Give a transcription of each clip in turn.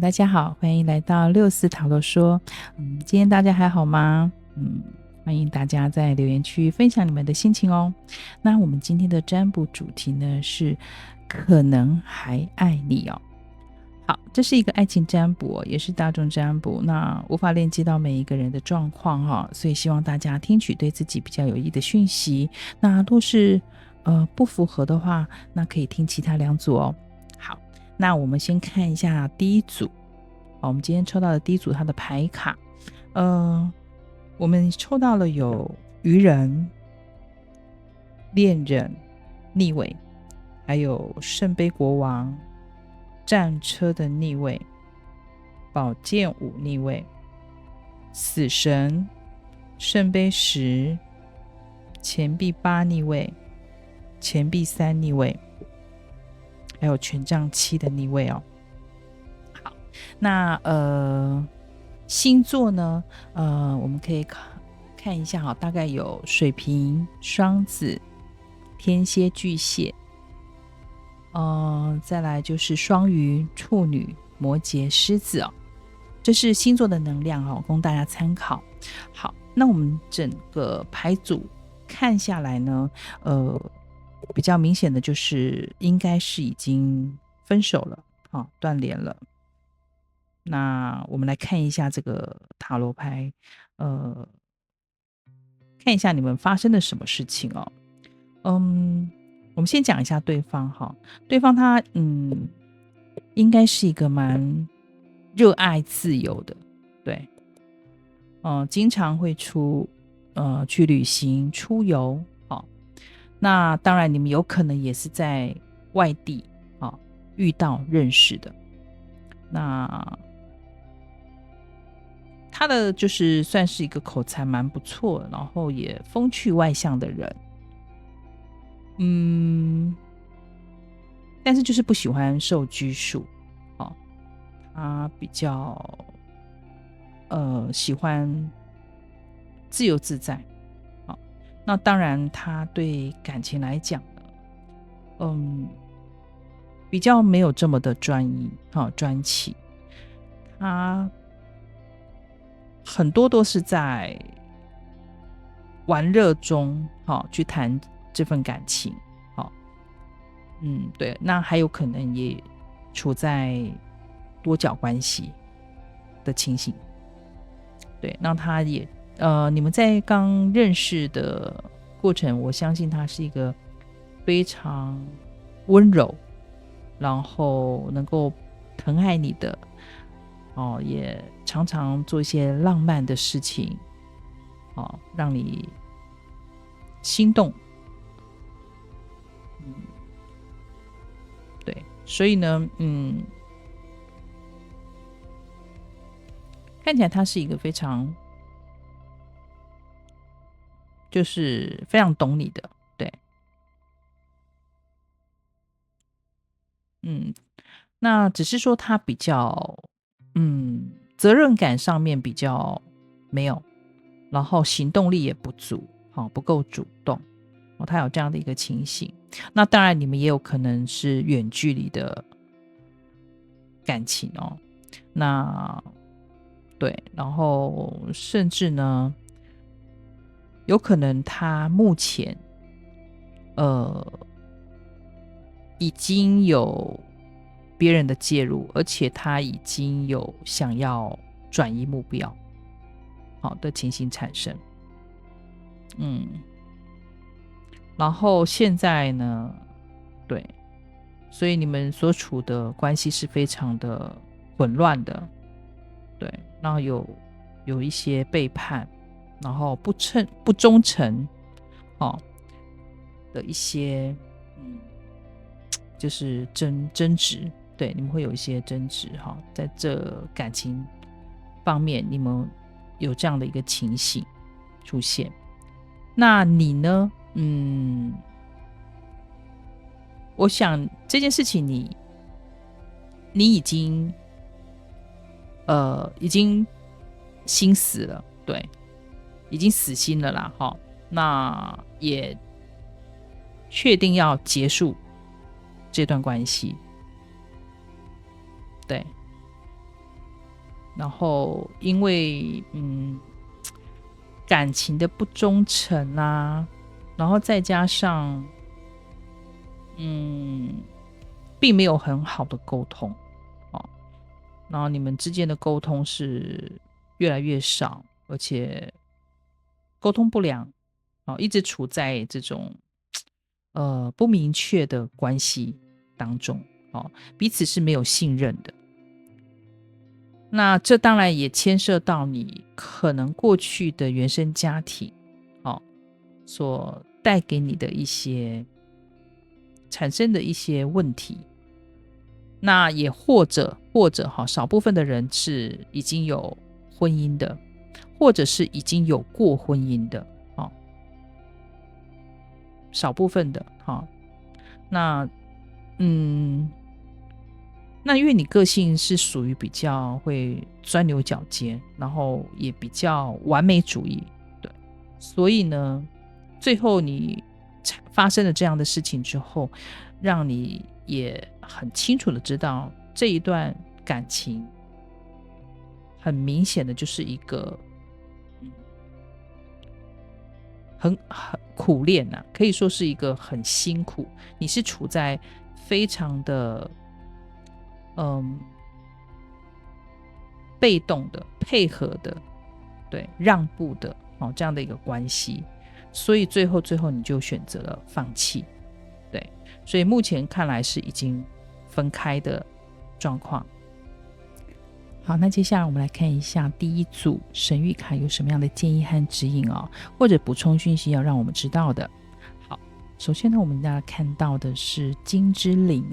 大家好，欢迎来到64塔罗说。今天大家还好吗？欢迎大家在留言区分享你们的心情哦。那我们今天的占卜主题呢是可能还爱你哦。好，这是一个爱情占卜，也是大众占卜，那无法链接到每一个人的状况哈，所以希望大家听取对自己比较有益的讯息。那若是不符合的话，那可以听其他2组哦。好，那我们先看一下第一组。我们今天抽到的第一组它的牌卡，我们抽到了有愚人、恋人、逆位，还有圣杯国王、战车的逆位、宝剑五逆位、死神、圣杯10、钱币8逆位、钱币3逆位，还有权杖7的逆位哦。好，那星座呢？我们可以看一下哈，大概有水瓶、双子、天蝎、巨蟹，再来就是双鱼、处女、摩羯、狮子哦。这是星座的能量哦，供大家参考。好，那我们整个牌组看下来呢，比较明显的就是应该是已经分手了，断联了。那我们来看一下这个塔罗牌，看一下你们发生了什么事情哦。我们先讲一下对方哈，对方他应该是一个蛮热爱自由的，对，经常会去旅行出游，那当然你们有可能也是在外地遇到认识的。那他的就是算是一个口才蛮不错，然后也风趣外向的人，但是就是不喜欢受拘束，他比较喜欢自由自在，那当然他对感情来讲呢，比较没有这么的专一专情，他很多都是在玩乐中去谈这份感情，对，那还有可能也处在多角关系的情形，对，那他也你们在刚认识的过程，我相信他是一个非常温柔，然后能够疼爱你的，也常常做一些浪漫的事情，让你心动，对，所以呢，看起来他是一个就是非常懂你的，对，那只是说他比较，责任感上面比较没有，然后行动力也不足，不够主动，他有这样的一个情形。那当然，你们也有可能是远距离的感情哦。那对，然后甚至呢，有可能他目前已经有别人的介入，而且他已经有想要转移目标好的情形产生。然后现在呢，对，所以你们所处的关系是非常的混乱的，对，然后有一些背叛，然后不忠诚，的一些就是争执，对，你们会有一些争执在这感情方面，你们有这样的一个情形出现。那你呢？我想这件事情你已经心死了，对，已经死心了啦，那也确定要结束这段关系，对，然后因为感情的不忠诚啊，然后再加上并没有很好的沟通哦，然后你们之间的沟通是越来越少，而且沟通不良，一直处在这种不明确的关系当中，彼此是没有信任的。那这当然也牵涉到你可能过去的原生家庭，所带给你的一些产生的一些问题。那也或者少部分的人是已经有婚姻的，或者是已经有过婚姻的，少部分的，那那因为你个性是属于比较会钻牛角尖，然后也比较完美主义，对，所以呢，最后你发生了这样的事情之后，让你也很清楚的知道这一段感情很明显的就是一个很苦练啊，可以说是一个很辛苦，你是处在非常的被动的、配合的、对让步的这样的一个关系，所以最后你就选择了放弃，对，所以目前看来是已经分开的状况。好，那接下来我们来看一下第一组神谕卡有什么样的建议和指引或者补充讯息要让我们知道的。好，首先呢，我们大家看到的是金之灵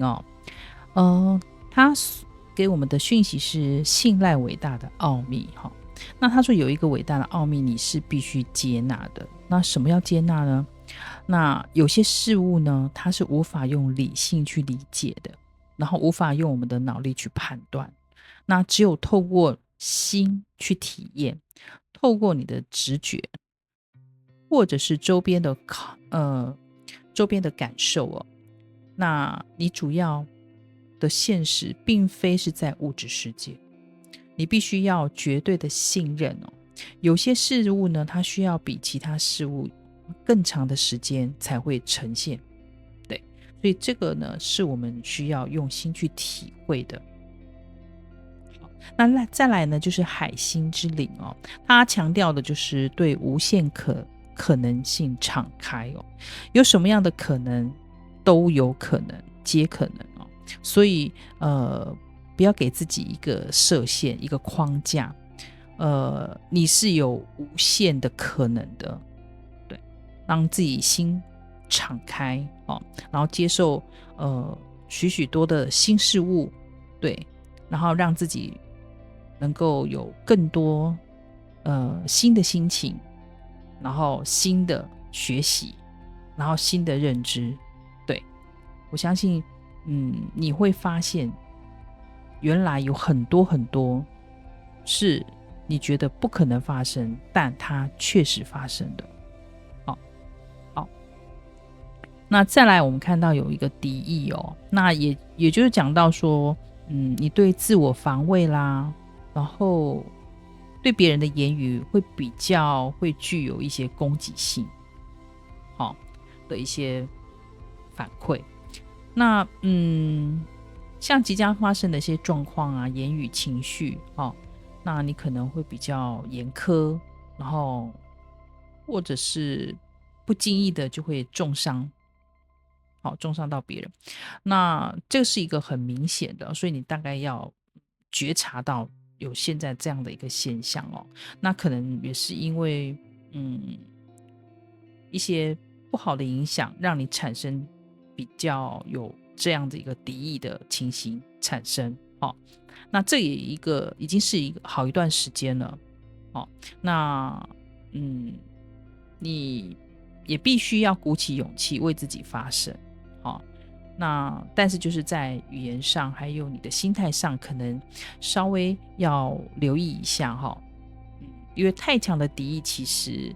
它给我们的讯息是信赖伟大的奥秘那他说有一个伟大的奥秘你是必须接纳的，那什么要接纳呢？那有些事物呢，它是无法用理性去理解的，然后无法用我们的脑力去判断，那只有透过心去体验，透过你的直觉或者是周边的感受那你主要的现实并非是在物质世界，你必须要绝对的信任有些事物呢，它需要比其他事物更长的时间才会呈现，对，所以这个呢是我们需要用心去体会的。那再来呢，就是海星之灵它强调的就是对无限可能性敞开有什么样的可能都有可能，皆可能所以不要给自己一个设限，一个框架，你是有无限的可能的，对，让自己心敞开然后接受许多的新事物，对，然后让自己能够有更多新的心情，然后新的学习，然后新的认知，对，我相信你会发现原来有很多很多是你觉得不可能发生，但它确实发生的。好，那再来我们看到有一个敌意那也就是讲到说你对自我防卫啦，然后对别人的言语比较会具有一些攻击性的一些反馈。那像即将发生的一些状况啊，言语情绪那你可能会比较严苛，然后或者是不经意的就会重伤到别人，那这个是一个很明显的，所以你大概要觉察到有现在这样的一个现象那可能也是因为一些不好的影响，让你产生比较有这样的一个敌意的情形产生那这也已经是一个好一段时间了那你也必须要鼓起勇气为自己发声那但是就是在语言上还有你的心态上可能稍微要留意一下因为太强的敌意其实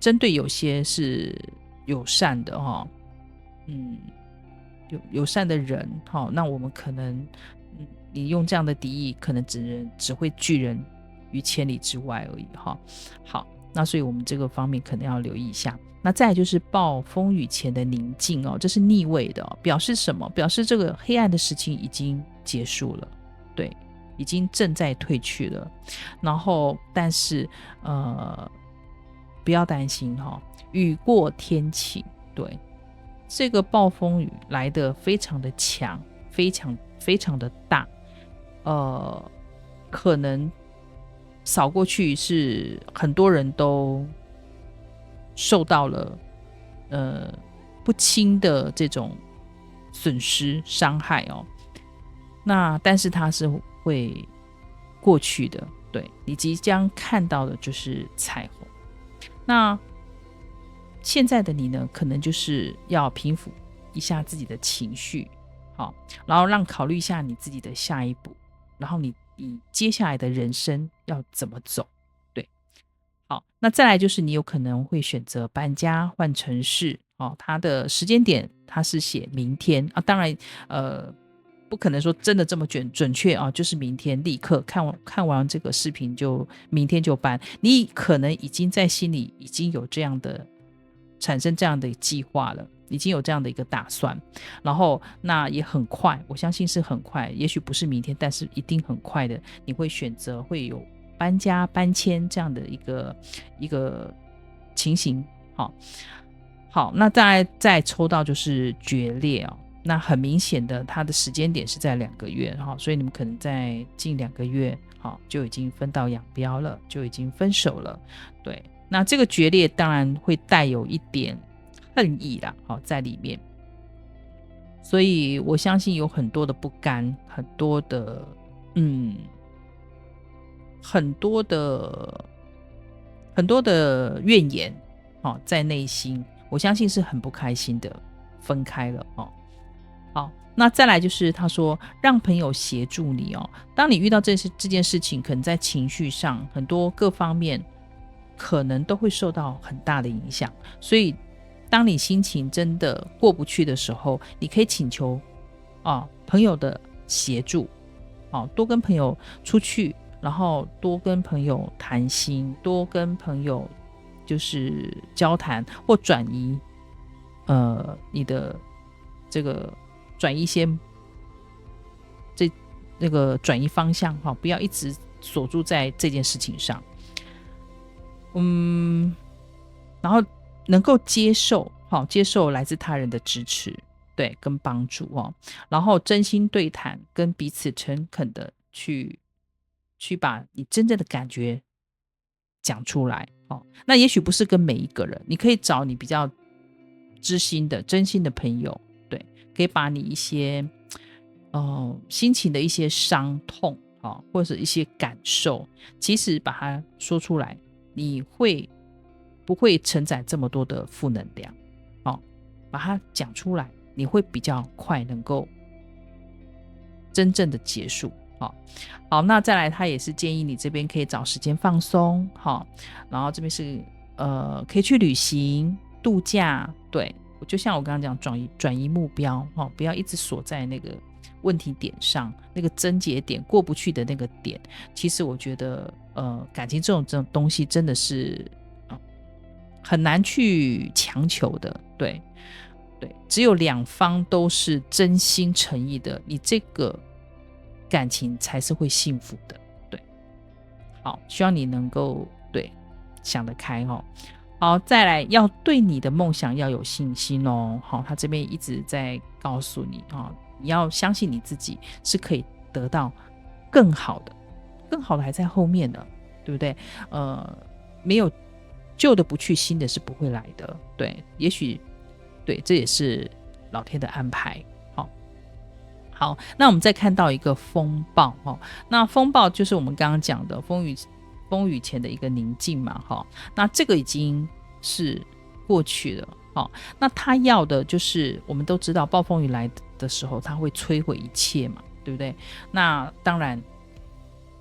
针对有些是友善的友善的人那我们可能你用这样的敌意，可能只会拒人于千里之外而已哈。好，那所以我们这个方面可能要留意一下。那再来就是暴风雨前的宁静这是逆位的表示什么？表示这个黑暗的事情已经结束了，对，已经正在退去了。然后但是不要担心雨过天晴，对，这个暴风雨来得非常的强，非常非常的大，可能扫过去是很多人都受到了不轻的这种损失伤害那但是它是会过去的，对，你即将看到的就是彩虹。那现在的你呢，可能就是要平复一下自己的情绪，好，然后考虑一下你自己的下一步，然后你接下来的人生要怎么走，对，好，那再来就是你有可能会选择搬家换城市它的时间点它是写明天当然不可能说真的这么准确就是明天立刻看完这个视频就明天就搬，你可能已经在心里已经有这样的产生这样的计划了，已经有这样的一个打算，然后那也很快，我相信是很快，也许不是明天，但是一定很快的，你会选择会有搬家搬迁这样的一个情形。好，那再抽到就是决裂那很明显的它的时间点是在2个月所以你们可能在近2个月就已经分道扬镳了，就已经分手了，对，那这个决裂当然会带有一点恨意啦在里面，所以我相信有很多的不甘，很多的怨言在内心，我相信是很不开心的分开了好，那再来就是他说让朋友协助你当你遇到这件事情，可能在情绪上很多各方面可能都会受到很大的影响，所以当你心情真的过不去的时候，你可以请求朋友的协助多跟朋友出去，然后多跟朋友谈心，多跟朋友就是交谈或转移你的这个转移一些那个转移方向不要一直锁住在这件事情上，然后能够接受来自他人的支持，对，跟帮助然后真心对谈，跟彼此诚恳的去把你真正的感觉讲出来那也许不是跟每一个人，你可以找你比较知心的真心的朋友，对，可以把你一些心情的一些伤痛或者是一些感受，其实把它说出来，你不会承载这么多的负能量把它讲出来，你会比较快能够真正的结束好，那再来他也是建议你这边可以找时间放松然后这边是可以去旅行度假，对，就像我刚刚讲转移目标不要一直锁在那个问题点上，那个症结点过不去的那个点，其实我觉得感情这种东西真的是很难去强求的，对，只有2方都是真心诚意的，你这个感情才是会幸福的，对，好，希望你能够对想得开好，再来要对你的梦想要有信心好，他这边一直在告诉你你要相信你自己是可以得到更好的还在后面的，对不对？没有旧的不去，新的是不会来的，对，也许对，这也是老天的安排好，那我们再看到一个风暴那风暴就是我们刚刚讲的风雨前的一个宁静嘛那这个已经是过去了那他要的就是我们都知道暴风雨来的时候他会摧毁一切嘛，对不对？那当然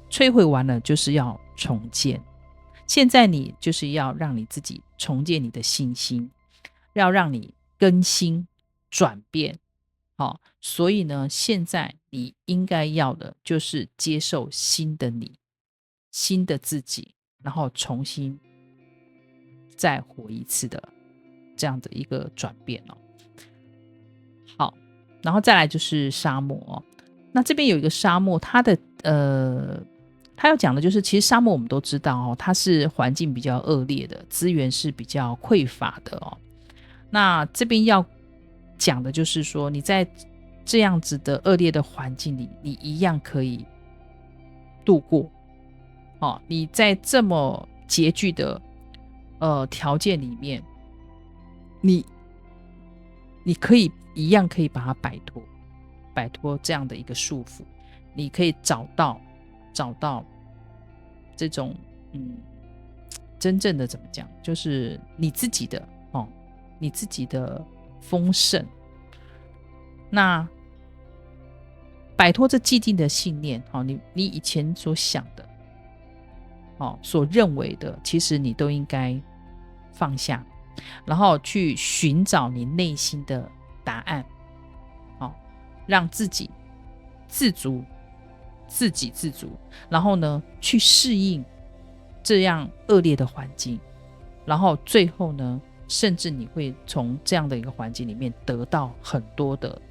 摧毁完了就是要重建，现在你就是要让你自己重建你的信心，要让你更新转变所以呢现在你应该要的就是接受新的你，新的自己，然后重新再活一次的这样的一个转变哦。好，然后再来就是沙漠哦。那这边有一个沙漠，它要讲的就是，其实沙漠我们都知道哦，它是环境比较恶劣的，资源是比较匮乏的哦。那这边要讲的就是说，你在这样子的恶劣的环境里，你一样可以度过哦。你在这么拮据的条件里面，你可以一样可以把它摆脱这样的一个束缚，你可以找到这种真正的怎么讲，就是你自己的哦，你自己的丰盛。那摆脱这既定的信念，哦，你以前所想的，哦，所认为的，其实你都应该放下，然后去寻找你内心的答案，哦，让自己自足，自给自足，然后呢，去适应这样恶劣的环境，然后最后呢，甚至你会从这样的一个环境里面得到很多的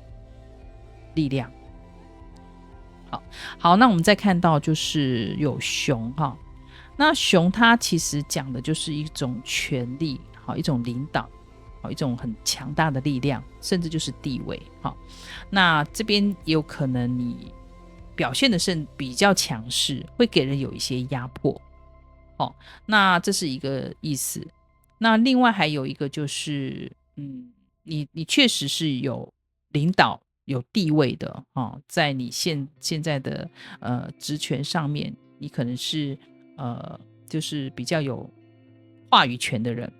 力量。好，那我们再看到就是有熊哈，那熊它其实讲的就是一种权力，好，一种领导，好，一种很强大的力量，甚至就是地位。好，那这边也有可能你表现的是比较强势，会给人有一些压迫。哦，那这是一个意思。那另外还有一个就是，你确实是有领导、有地位的哦，在你现在的职权上面，你可能是就是比较有话语权的人。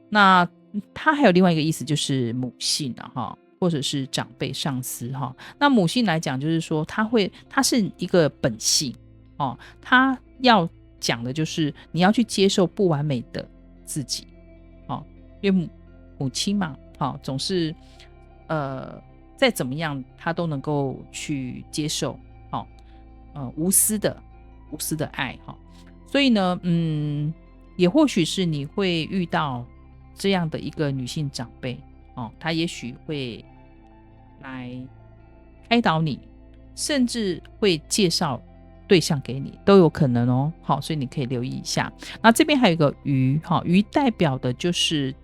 那它还有另外一个意思，就是母性啊哈，或者是长辈、上司哈。那母性来讲，就是说它是一个本性哦，它要讲的就是你要去接受不完美的自己，哦，因为母亲嘛，哦，总是再怎么样，她都能够去接受，哦，无私的爱哈。所以呢，也或许是你会遇到这样的一个女性长辈哦，她也许会来开导你，甚至会介绍对象给你，都有可能哦。好，所以你可以留意一下。那这边还有一个鱼，哈，鱼代表的就是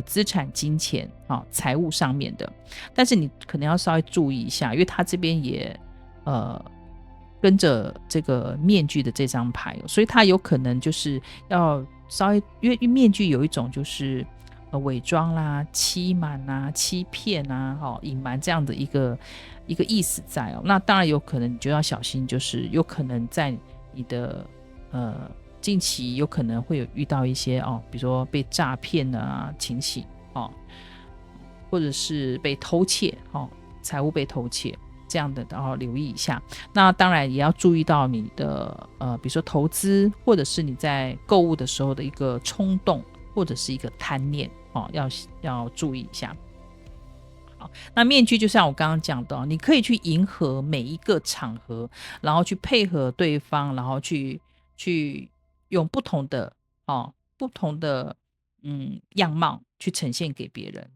资产、金钱，财务上面的，但是你可能要稍微注意一下，因为它这边也跟着这个面具的这张牌，所以它有可能就是要稍微，因为面具有一种就是伪装啦、欺瞒啊、欺骗啊、隐瞒这样的一个意思在哦。那当然有可能你就要小心，就是有可能在你的近期有可能会有遇到一些比如说被诈骗啊情形或者是被偷窃财务被偷窃这样的，然后留意一下。那当然也要注意到你的比如说投资，或者是你在购物的时候的一个冲动，或者是一个贪念要注意一下。好，那面具就像我刚刚讲的你可以去迎合每一个场合，然后去配合对方，然后去用不同的样貌去呈现给别人。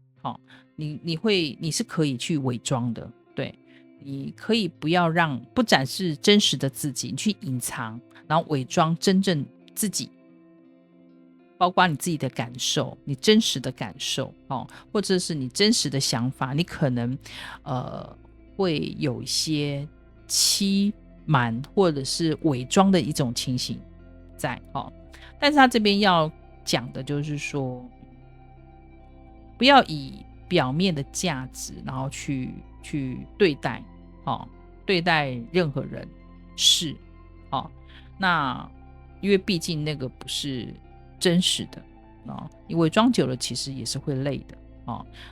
你是可以去伪装的，对，你可以不展示真实的自己，你去隐藏，然后伪装真正自己，包括你自己的感受，你真实的感受或者是你真实的想法，你可能会有一些欺瞒或者是伪装的一种情形在但是他这边要讲的就是说，不要以表面的价值然后去对待任何人事那因为毕竟那个不是真实的你伪装久了其实也是会累的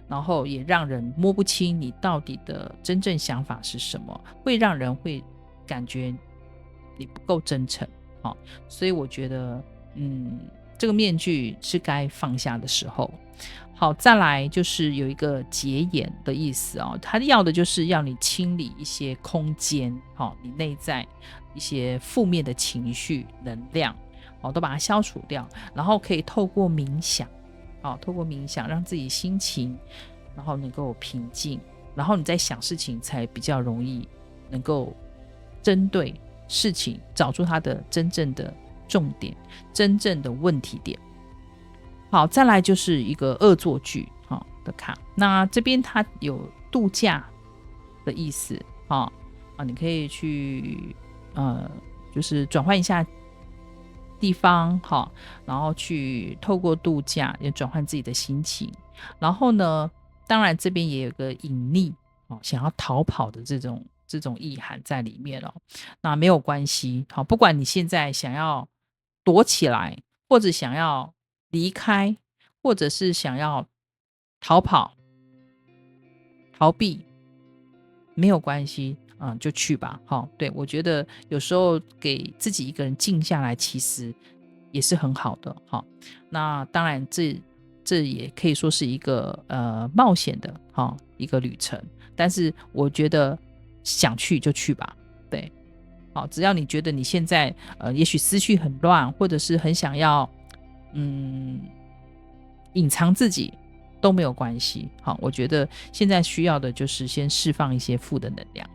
然后也让人摸不清你到底的真正想法是什么，会让人会感觉你不够真诚所以我觉得这个面具是该放下的时候。好，再来就是有一个解眼的意思哦，他要的就是要你清理一些空间，你内在一些负面的情绪能量，都把它消除掉，然后可以透过冥想，透过冥想让自己心情然后能够平静，然后你在想事情才比较容易能够针对事情找出它的真正的重点，真正的问题点。好，再来就是一个恶作剧的卡，那这边它有度假的意思你可以去就是转换一下地方然后去透过度假也转换自己的心情。然后呢，当然这边也有个隐匿想要逃跑的这种意涵在里面那没有关系不管你现在想要躲起来，或者想要离开，或者是想要逃跑逃避，没有关系就去吧对，我觉得有时候给自己一个人静下来其实也是很好的那当然这也可以说是一个冒险的一个旅程，但是我觉得想去就去吧，对只要你觉得你现在也许思绪很乱，或者是很想要隐藏自己都没有关系我觉得现在需要的就是先释放一些负的能量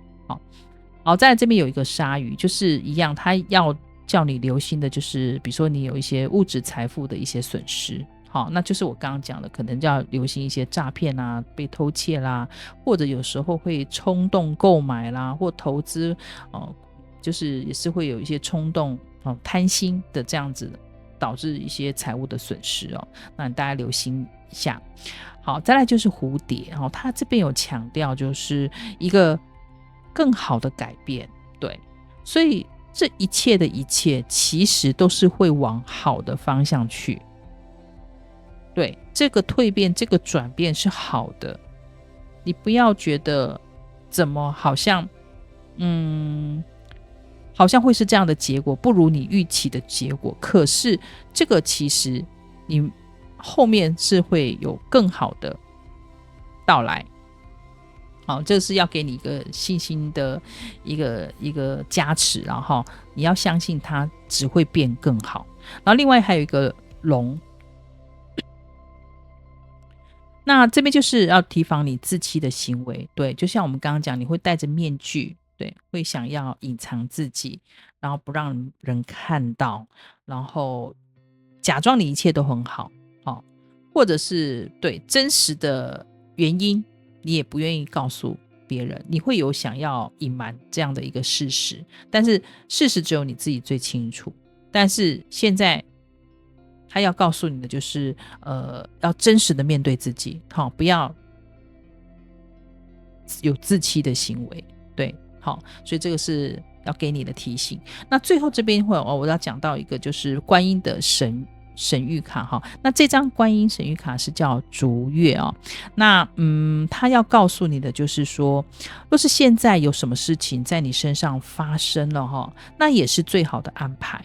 好，在这边有一个鲨鱼，就是一样他要叫你留心的就是比如说你有一些物质财富的一些损失那就是我刚刚讲的，可能就要留心一些诈骗啦，被偷窃啦，或者有时候会冲动购买啦，或投资就是也是会有一些冲动贪心的这样子，导致一些财务的损失那大家留心一下。好，再来就是蝴蝶它这边有强调就是一个更好的改变，对，所以这一切的一切其实都是会往好的方向去，对，这个蜕变这个转变是好的，你不要觉得怎么好像会是这样的结果，不如你预期的结果，可是这个其实你后面是会有更好的到来这是要给你一个信心的一个加持，然后你要相信它只会变更好。然后另外还有一个龙，那这边就是要提防你自欺的行为，对，就像我们刚刚讲，你会戴着面具，对，会想要隐藏自己，然后不让人看到，然后假装你一切都很好或者是对真实的原因你也不愿意告诉别人，你会有想要隐瞒这样的一个事实，但是事实只有你自己最清楚。但是现在他要告诉你的就是要真实的面对自己不要有自欺的行为，对所以这个是要给你的提醒。那最后这边我要讲到一个就是观音的神谕卡那这张观音神谕卡是叫逐月那他要告诉你的就是说，若是现在有什么事情在你身上发生了那也是最好的安排。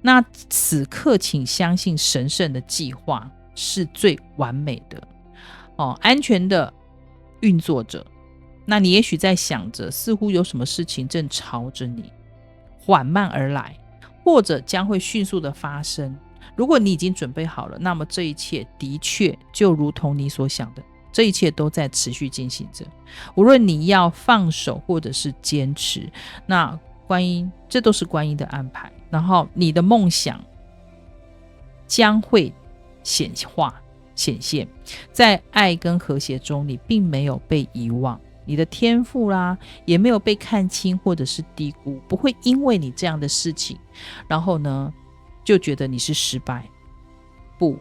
那此刻请相信神圣的计划是最完美的安全的运作着。那你也许在想着似乎有什么事情正朝着你缓慢而来，或者将会迅速的发生。如果你已经准备好了，那么这一切的确就如同你所想的，这一切都在持续进行着。无论你要放手或者是坚持，那观音这都是观音的安排，然后你的梦想将会显现，在爱跟和谐中，你并没有被遗忘，你的天赋啦也没有被看轻或者是低估，不会因为你这样的事情然后呢就觉得你是失败，不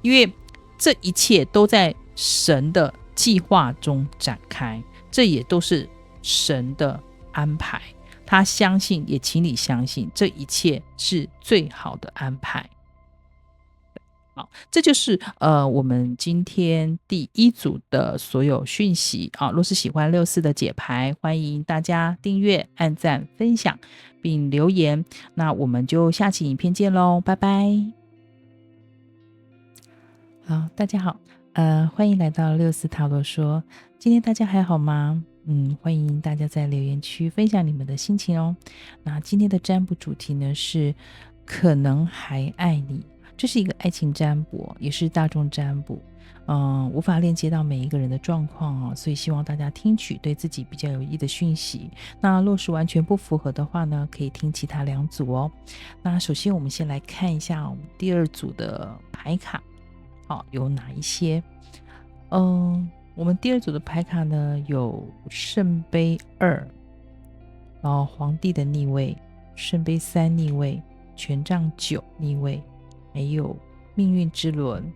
因为这一切都在神的计划中展开，这也都是神的安排，他相信也请你相信这一切是最好的安排。好，这就是我们今天第一组的所有讯息若是喜欢64的解牌，欢迎大家订阅、按赞、分享并留言，那我们就下期影片见咯，拜拜。好，大家好，欢迎来到64塔罗说。今天大家还好吗？欢迎大家在留言区分享你们的心情哦。那今天的占卜主题呢是可能还爱你，这是一个爱情占卜，也是大众占卜。无法链接到每一个人的状况哦，所以希望大家听取对自己比较有益的讯息。那若是完全不符合的话呢，可以听其他2组哦。那首先我们先来看一下我们第2组的牌卡。好，有哪一些？我们第2组的牌卡呢，有圣杯2，然后皇帝的逆位，圣杯3逆位，权杖9逆位，还有命运之轮，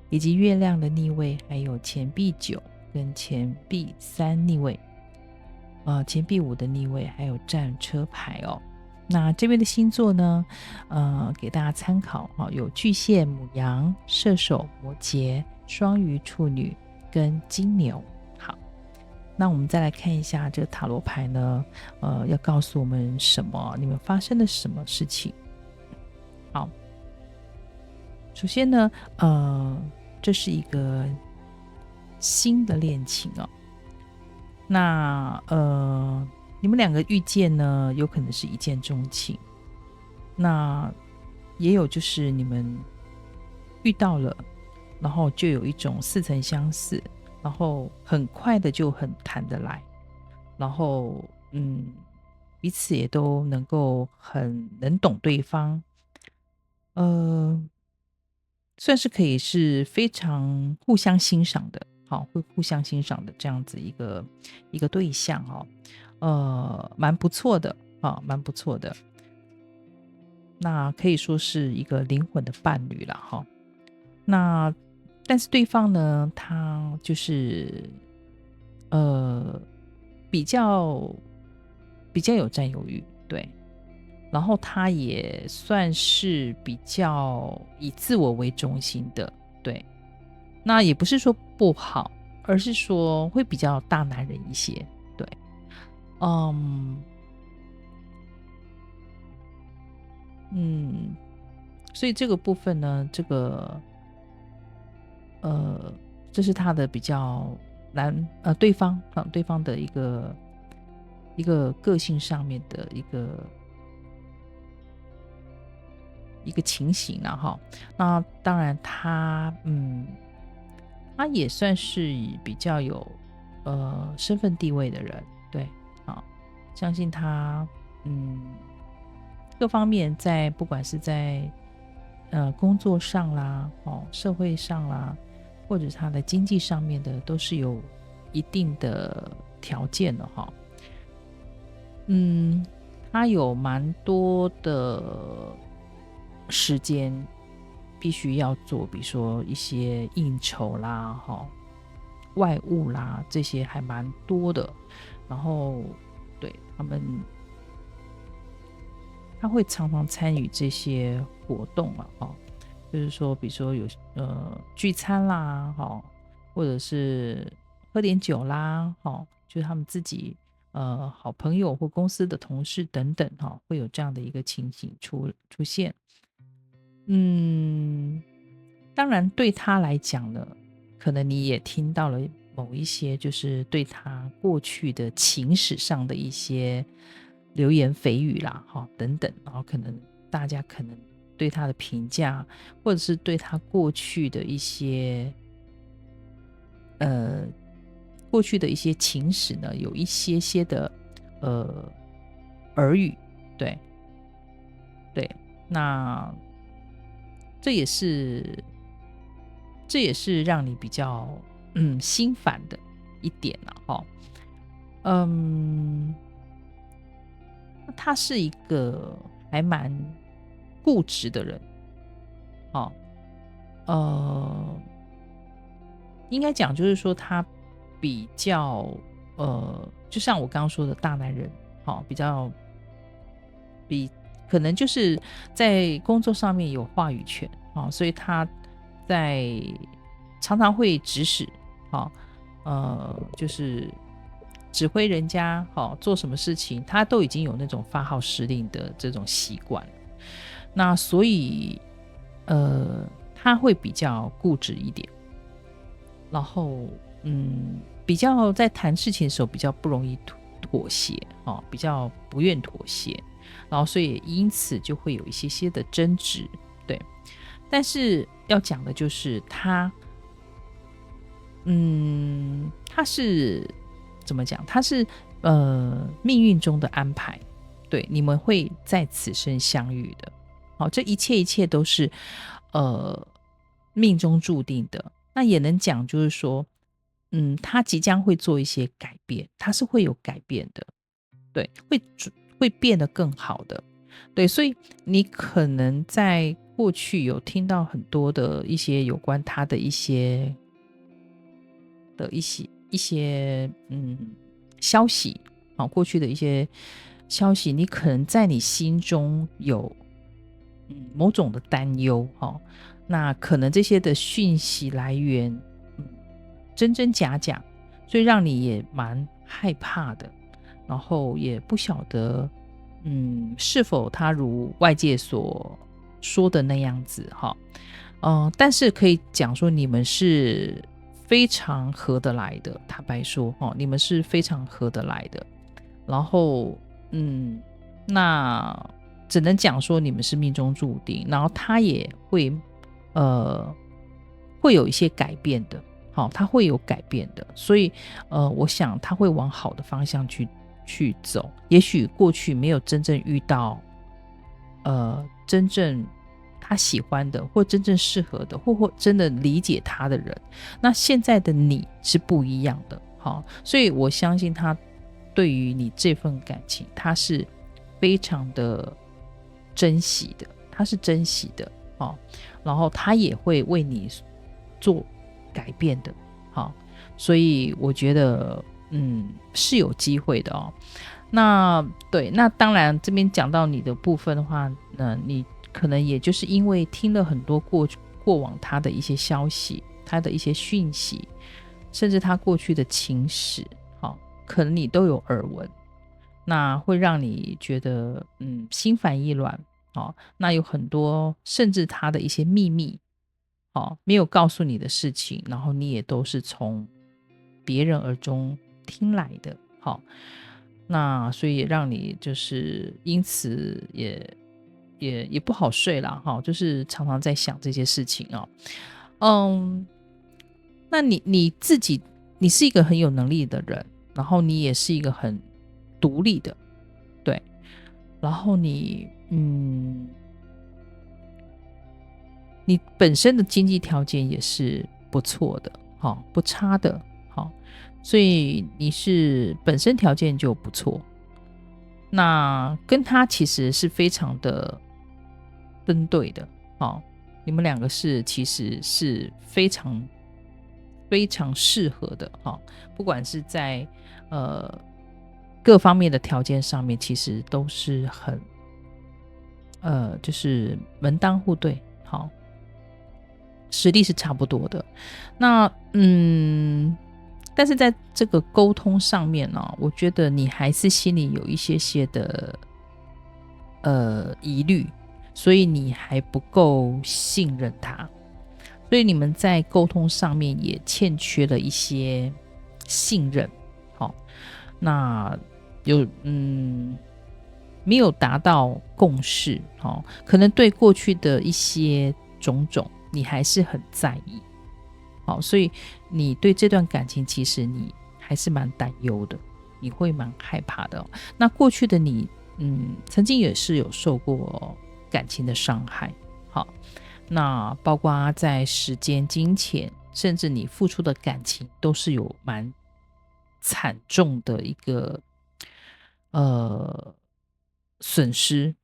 以及月亮的逆位，还有钱币9跟钱币3逆位，钱币5的逆位，还有战车牌哦。那这边的星座呢，给大家参考有巨蟹、牡羊、射手、摩羯、双鱼、处女跟金牛。好，那我们再来看一下这个塔罗牌呢，要告诉我们什么？你们发生了什么事情？好，首先呢，这是一个新的恋情哦。那你们2个遇见呢，有可能是一见钟情，那也有就是你们遇到了，然后就有一种似曾相识，然后很快的就很谈得来，然后彼此也都能够很能懂对方，算是可以是非常互相欣赏的，好，会互相欣赏的这样子一个对象哦，蛮不错的啊，蛮不错的。那可以说是一个灵魂的伴侣了哈。那但是对方呢，他就是比较有占有欲，对。然后他也算是比较以自我为中心的，对。那也不是说不好，而是说会比较大男人一些，对。嗯嗯，所以这个部分呢，这是他的比较对方的一个个性上面的一个情形了哈。那当然他也算是比较有身份地位的人，对，好，相信他各方面不管是在工作上啦，社会上啦，或者他的经济上面的，都是有一定的条件的哈。他有蛮多的时间必须要做，比如说一些应酬啦，外务啦，这些还蛮多的。然后对他会常常参与这些活动啊，就是说比如说有聚餐啦，或者是喝点酒啦，就是他们自己好朋友或公司的同事等等会有这样的一个情形出现。当然对他来讲呢，可能你也听到了某一些就是对他过去的情史上的一些流言蜚语啦，等等，然后可能大家可能对他的评价，或者是对他过去的一些情史呢，有一些些的耳语，对对，那这也是让你比较心烦的一点了他是一个还蛮固执的人，应该讲就是说他比较就像我刚刚说的大男人，比较可能就是在工作上面有话语权，所以他常常会指使，就是指挥人家做什么事情，他都已经有那种发号施令的这种习惯。那所以他会比较固执一点，然后比较在谈事情的时候比较不容易妥协比较不愿妥协，然后所以因此就会有一些的争执，对。但是要讲的就是他是怎么讲？他是命运中的安排，对，你们会在此生相遇的。这一切都是命中注定的。那也能讲就是说，他即将会做一些改变，他是会有改变的，对，会变得更好的，对。所以你可能在过去有听到很多的一些有关他的一些消息，过去的一些消息，你可能在你心中有某种的担忧，那可能这些的讯息来源真真假假，所以让你也蛮害怕的，然后也不晓得是否他如外界所说的那样子但是可以讲说你们是非常合得来的，坦白说你们是非常合得来的，然后那只能讲说你们是命中注定，然后他也会有一些改变的，他会有改变的，所以我想他会往好的方向去走，也许过去没有真正遇到真正他喜欢的或真正适合的或真的理解他的人，那现在的你是不一样的，所以我相信他对于你这份感情他是非常的珍惜的，他是珍惜的，然后他也会为你做改变的，所以我觉得是有机会的那对，那当然这边讲到你的部分的话，你可能也就是因为听了很多过往他的一些消息，他的一些讯息，甚至他过去的情史，可能你都有耳闻，那会让你觉得心烦意乱，那有很多甚至他的一些秘密没有告诉你的事情，然后你也都是从别人耳中听来的，那所以也让你就是因此也不好睡啦，就是常常在想这些事情那你自己，你是一个很有能力的人，然后你也是一个很独立的，对，然后你本身的经济条件也是不错的，不差的，所以你是本身条件就不错，那跟他其实是非常的登对的，你们两个其实是非常非常适合的，不管是在各方面的条件上面，其实都是很就是门当户对，实力是差不多的。那但是在这个沟通上面我觉得你还是心里有一些的疑虑，所以你还不够信任他，所以你们在沟通上面也欠缺了一些信任，那有没有达到共识，可能对过去的一些种种你还是很在意，所以你对这段感情其实你还是蛮担忧的，你会蛮害怕的那过去的你曾经也是有受过感情的伤害，那包括在时间、金钱，甚至你付出的感情都是有蛮惨重的一个损失，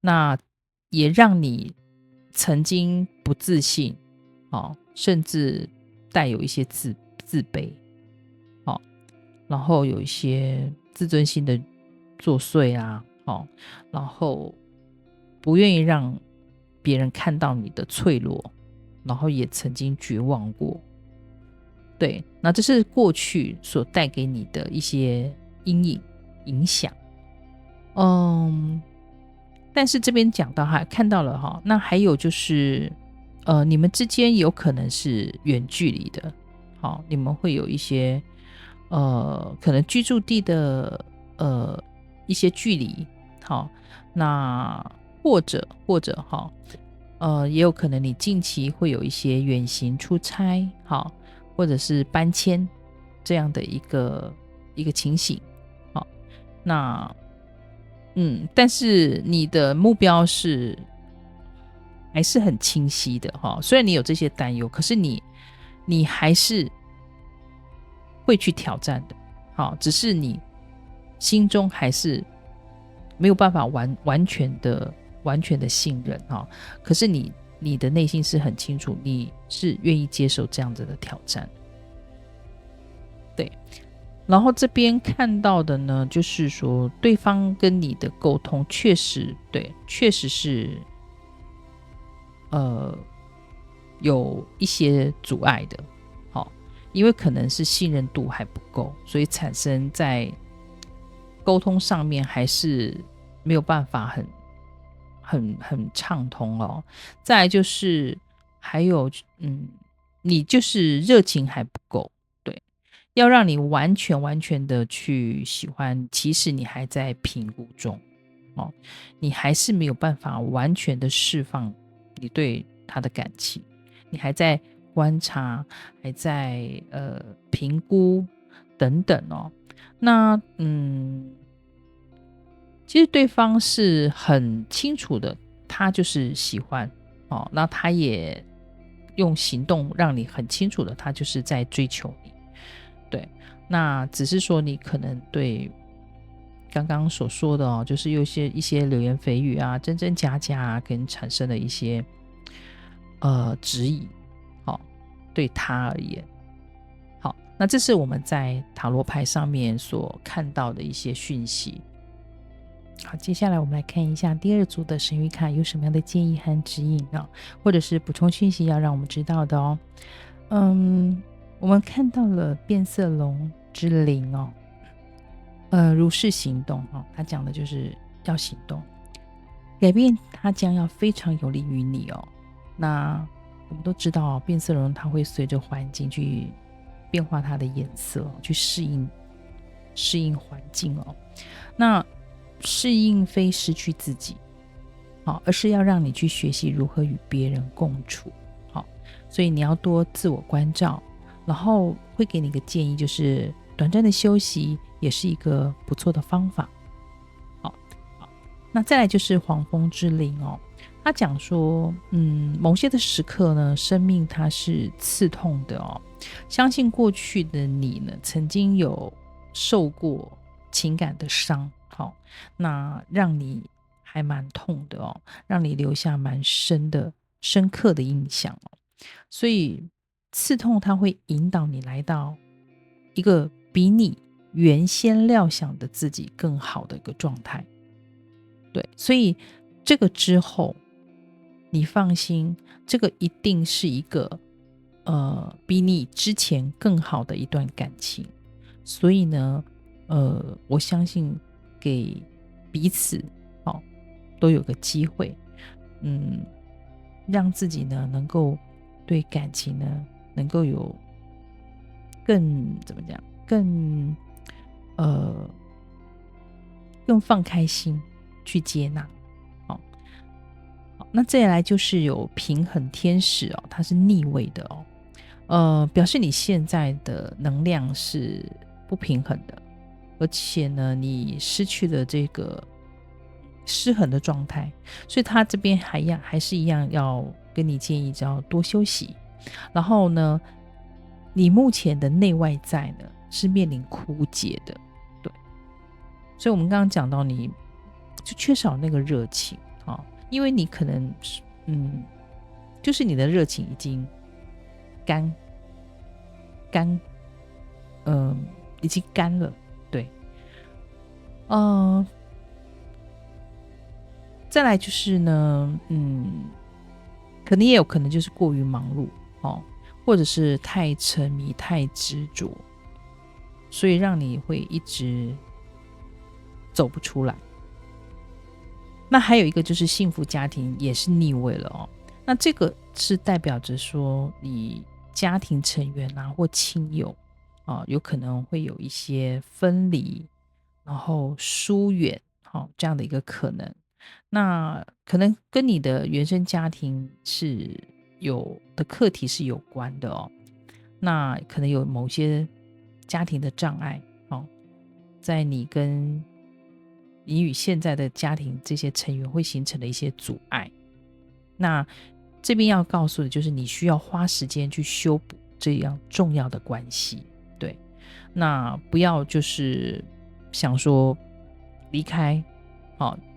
那也让你曾经不自信，甚至带有一些自卑，然后有一些自尊心的作祟啊，然后不愿意让别人看到你的脆弱，然后也曾经绝望过，对，那这是过去所带给你的一些阴影影响，但是这边讲到看到了那还有就是你们之间有可能是远距离的，好，你们会有一些可能居住地的一些距离，好，那或者好，也有可能你近期会有一些远行出差，好，或者是搬迁这样的一个情形，好，那但是你的目标是还是很清晰的哈，虽然你有这些担忧，可是你还是会去挑战的，好，只是你心中还是没有办法完全的信任哈，可是你的内心是很清楚，你是愿意接受这样子的挑战，对。然后这边看到的呢，就是说对方跟你的沟通确实是有一些阻碍的，好，因为可能是信任度还不够，所以产生在沟通上面还是没有办法很畅通哦。再来就是还有你就是热情还不够，对，要让你完全的去喜欢，其实你还在评估中哦，你还是没有办法完全的释放你对他的感情，你还在观察，还在评估等等哦。那其实对方是很清楚的，他就是喜欢哦，那他也用行动让你很清楚的，他就是在追求你。对，那只是说你可能对刚刚所说的哦，就是有一些流言蜚语啊，真真假假啊，可能产生了一些质疑，好、对他而言，好，那这是我们在塔罗牌上面所看到的一些讯息。好，接下来我们来看一下第二组的神谕卡有什么样的建议和指引啊，或者是补充讯息要让我们知道的哦。我们看到了变色龙之灵哦，如是行动哦，它讲的就是要行动，改变它将要非常有利于你哦。那我们都知道变色龙它会随着环境去变化它的颜色，去适应环境哦。那适应非失去自己，好，而是要让你去学习如何与别人共处，好，所以你要多自我关照，然后会给你一个建议，就是短暂的休息也是一个不错的方法。好，那再来就是黄蜂之灵哦，他讲说，某些的时刻呢，生命它是刺痛的哦，相信过去的你呢，曾经有受过情感的伤，好，那让你还蛮痛的哦，让你留下蛮深刻的印象哦。所以刺痛它会引导你来到一个比你原先料想的自己更好的一个状态。对，所以这个之后，你放心，这个一定是一个比你之前更好的一段感情。所以呢，我相信给彼此都有个机会，让自己呢能够对感情呢能够有怎么讲，呃更放开心去接纳。好，那再来就是有平衡天使哦，它是逆位的哦，表示你现在的能量是不平衡的，而且呢，你失去了这个失衡的状态，所以他这边还是一样要跟你建议，只要多休息。然后呢，你目前的内外在呢是面临枯竭的，对，所以我们刚刚讲到你就缺少那个热情因为你可能就是你的热情已经干，已经干了，对，再来就是呢，可能也有可能就是过于忙碌或者是太沉迷、太执着，所以让你会一直走不出来。那还有一个就是幸福家庭也是逆位了那这个是代表着说你家庭成员啊或亲友有可能会有一些分离，然后疏远这样的一个可能。那可能跟你的原生家庭是有的课题是有关的哦。那可能有某些家庭的障碍在你与现在的家庭这些成员会形成的一些阻碍。那这边要告诉的就是你需要花时间去修补这样重要的关系。对，那不要就是想说离开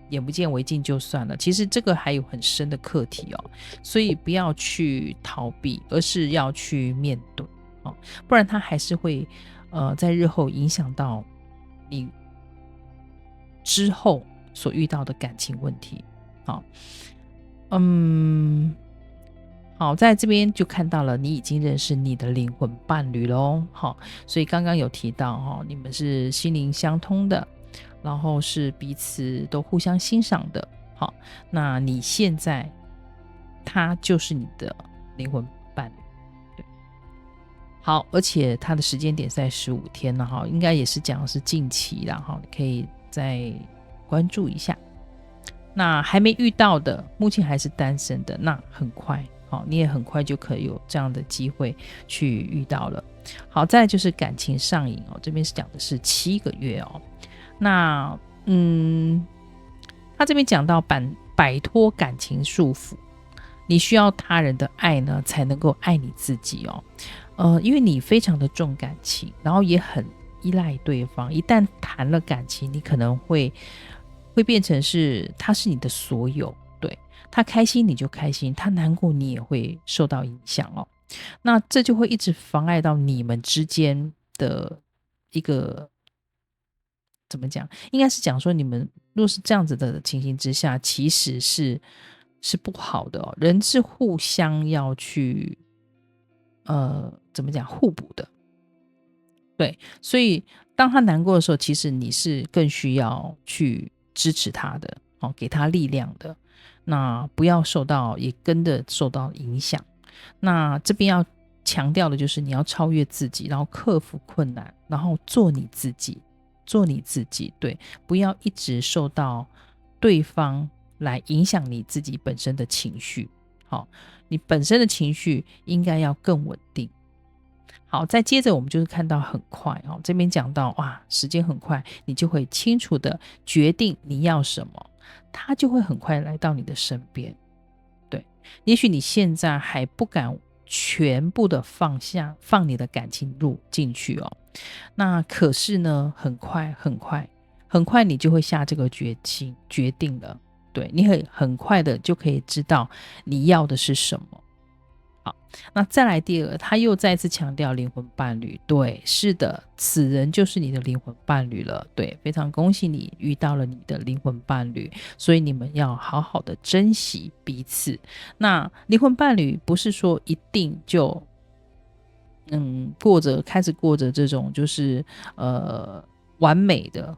眼不见为净就算了，其实这个还有很深的课题所以不要去逃避，而是要去面对不然它还是会在日后影响到你之后所遇到的感情问题。好，在这边就看到了你已经认识你的灵魂伴侣咯。所以刚刚有提到你们是心灵相通的，然后是彼此都互相欣赏的。那你现在他就是你的灵魂伴侣。对，好，而且他的时间点在15天了应该也是讲的是近期啦你可以再关注一下。那还没遇到的，目前还是单身的，那很快你也很快就可以有这样的机会去遇到了。好，再来就是感情上瘾这边是讲的是7个月那他这边讲到摆脱感情束缚，你需要他人的爱呢才能够爱你自己因为你非常的重感情，然后也很依赖对方，一旦谈了感情，你可能会变成是他是你的所有。对，他开心你就开心，他难过你也会受到影响那这就会一直妨碍到你们之间的一个怎么讲，应该是讲说你们若是这样子的情形之下，其实是不好的人是互相要去怎么讲互补的。对，所以当他难过的时候，其实你是更需要去支持他的给他力量的。那不要也跟着受到影响。那这边要强调的就是你要超越自己，然后克服困难，然后做你自己。对，不要一直受到对方来影响你自己本身的情绪。你本身的情绪应该要更稳定。好，再接着我们就是看到很快这边讲到时间很快，你就会清楚的决定你要什么，他就会很快来到你的身边。对，也许你现在还不敢全部的放你的感情进去那可是呢很快你就会下这个决定了。对，你很快的就可以知道你要的是什么。好，那再来第二个，他又再次强调灵魂伴侣。对，是的，此人就是你的灵魂伴侣了。对，非常恭喜你遇到了你的灵魂伴侣，所以你们要好好的珍惜彼此。那灵魂伴侣不是说一定就开始过着这种就是完美的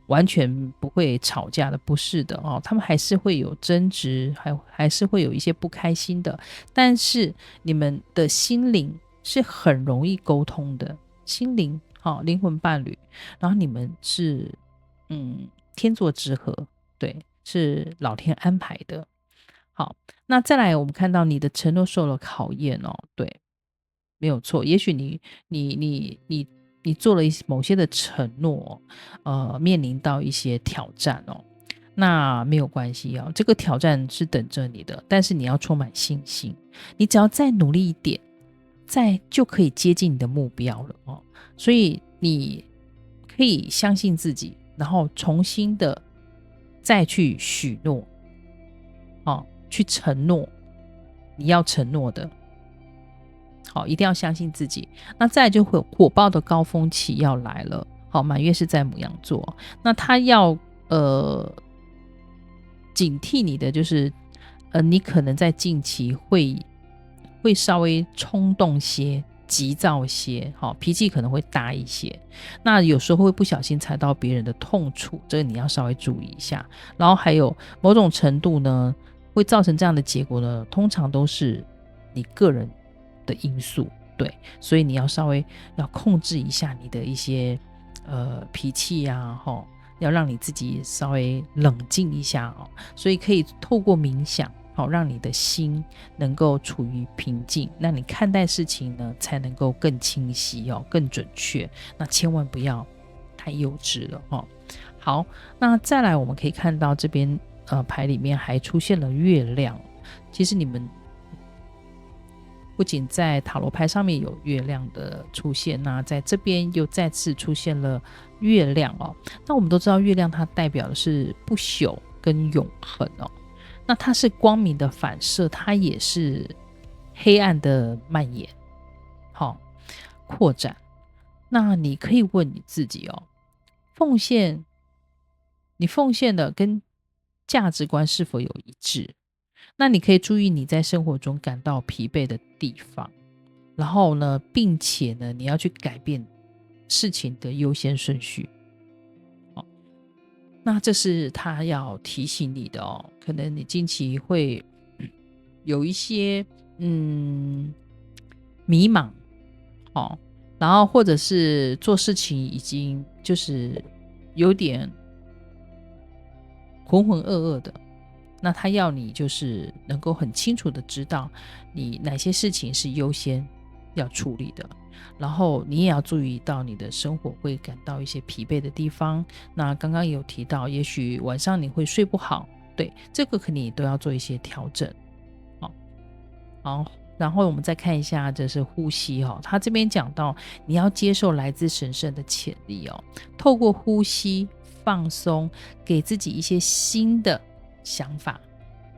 完全不会吵架的，不是的他们还是会有争执，还是会有一些不开心的，但是你们的心灵是很容易沟通的，心灵灵魂伴侣，然后你们是天作之合。对，是老天安排的。好，那再来我们看到你的承诺受了考验对，没有错，也许你做了某些的承诺面临到一些挑战那没有关系这个挑战是等着你的，但是你要充满信心，你只要再努力一点，就可以接近你的目标了所以你可以相信自己，然后重新的再去许诺去承诺你要承诺的。好，一定要相信自己。那再来就会火爆的高峰期要来了。好，满月是在牡羊座，那他要警惕你的就是你可能在近期会稍微冲动些，急躁些脾气可能会大一些，那有时候会不小心踩到别人的痛处，这个你要稍微注意一下。然后还有某种程度呢会造成这样的结果呢，通常都是你个人的因素，对，所以你要稍微要控制一下你的一些脾气啊，要让你自己稍微冷静一下哦，所以可以透过冥想，让你的心能够处于平静，那你看待事情呢才能够更清晰哦，更准确。那千万不要太幼稚了哦。好，那再来我们可以看到这边牌里面还出现了月亮。其实你们不仅在塔罗牌上面有月亮的出现，那在这边又再次出现了月亮哦。那我们都知道月亮它代表的是不朽跟永恒哦。那它是光明的反射，它也是黑暗的蔓延，扩展。那你可以问你自己哦，你奉献的跟价值观是否有一致？那你可以注意你在生活中感到疲惫的地方，然后呢，并且呢，你要去改变事情的优先顺序。那这是他要提醒你的哦，可能你近期会有一些迷茫，然后或者是做事情已经就是有点浑浑噩噩的，那他要你就是能够很清楚的知道你哪些事情是优先要处理的，然后你也要注意到你的生活会感到一些疲惫的地方。那刚刚有提到也许晚上你会睡不好，对，这个肯定都要做一些调整。好，然后我们再看一下这是呼吸他这边讲到你要接受来自神圣的潜力透过呼吸放松，给自己一些新的想法、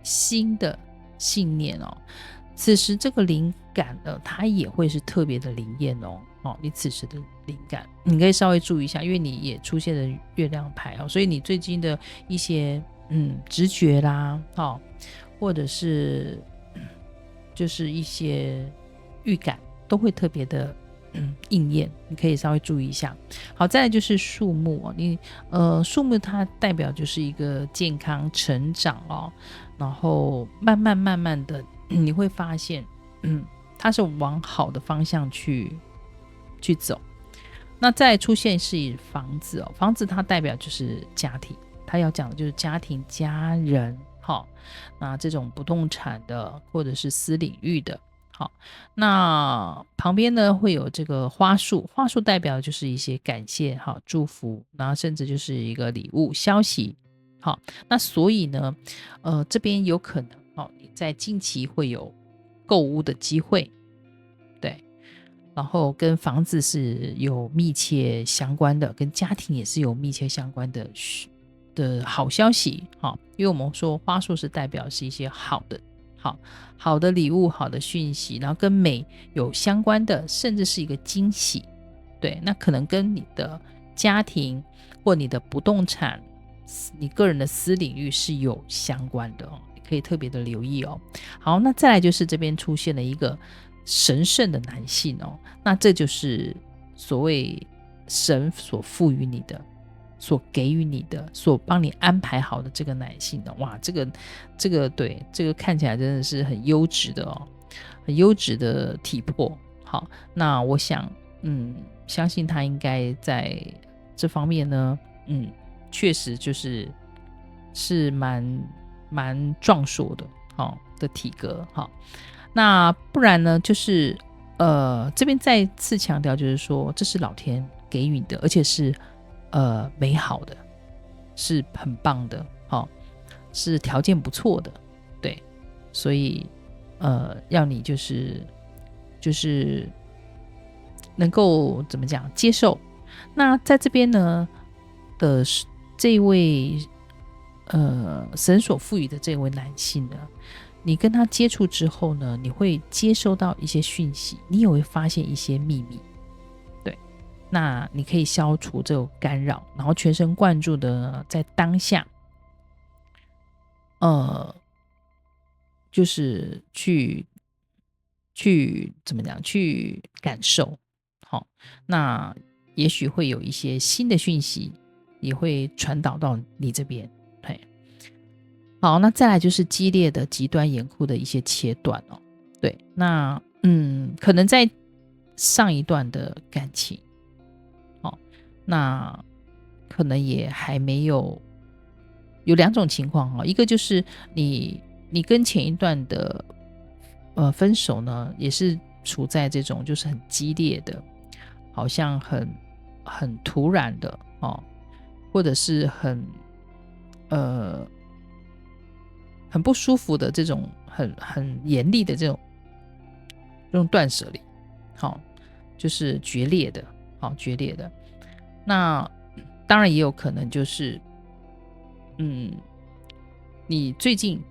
新的信念此时这个灵感呢，它也会是特别的灵验你此时的灵感你可以稍微注意一下，因为你也出现了月亮牌所以你最近的一些直觉啦或者是就是一些预感都会特别的应验，你可以稍微注意一下。好，再来就是树木树木它代表就是一个健康成长然后慢慢的你会发现它是往好的方向去走。那再出现是房子房子它代表就是家庭，它要讲的就是家庭家人那这种不动产的或者是私领域的那旁边呢会有这个花束，花束代表就是一些感谢祝福，然后甚至就是一个礼物消息那所以呢这边有可能你在近期会有购物的机会，对，然后跟房子是有密切相关的，跟家庭也是有密切相关的好消息因为我们说花束是代表是一些好的礼物、好的讯息，然后跟美有相关的，甚至是一个惊喜，对，那可能跟你的家庭或你的不动产、你个人的私领域是有相关的可以特别的留意好，那再来就是这边出现了一个神圣的男性那这就是所谓神所赋予你的，所给予你的，所帮你安排好的这个男性哇，这个对，这个看起来真的是很优质的很优质的体魄。好，那我想相信他应该在这方面呢确实是蛮壮硕的的体格那不然呢就是这边再次强调就是说这是老天给予的，而且是美好的，是很棒的是条件不错的，对，所以要你就是能够怎么讲接受。那在这边呢的这位神所赋予的这位男性呢，你跟他接触之后呢，你会接收到一些讯息，你也会发现一些秘密，对，那你可以消除这种干扰，然后全神贯注的在当下就是去怎么讲去感受那也许会有一些新的讯息也会传导到你这边。好，那再来就是激烈的极端严酷的一些切断对，那可能在上一段的感情，那可能也还没有两种情况，一个就是你跟前一段的分手呢，也是处在这种就是很激烈的，好像很突然的或者是很不舒服的这种很严厉的这种断舍离，就是决裂的，那当然也有可能就是你最近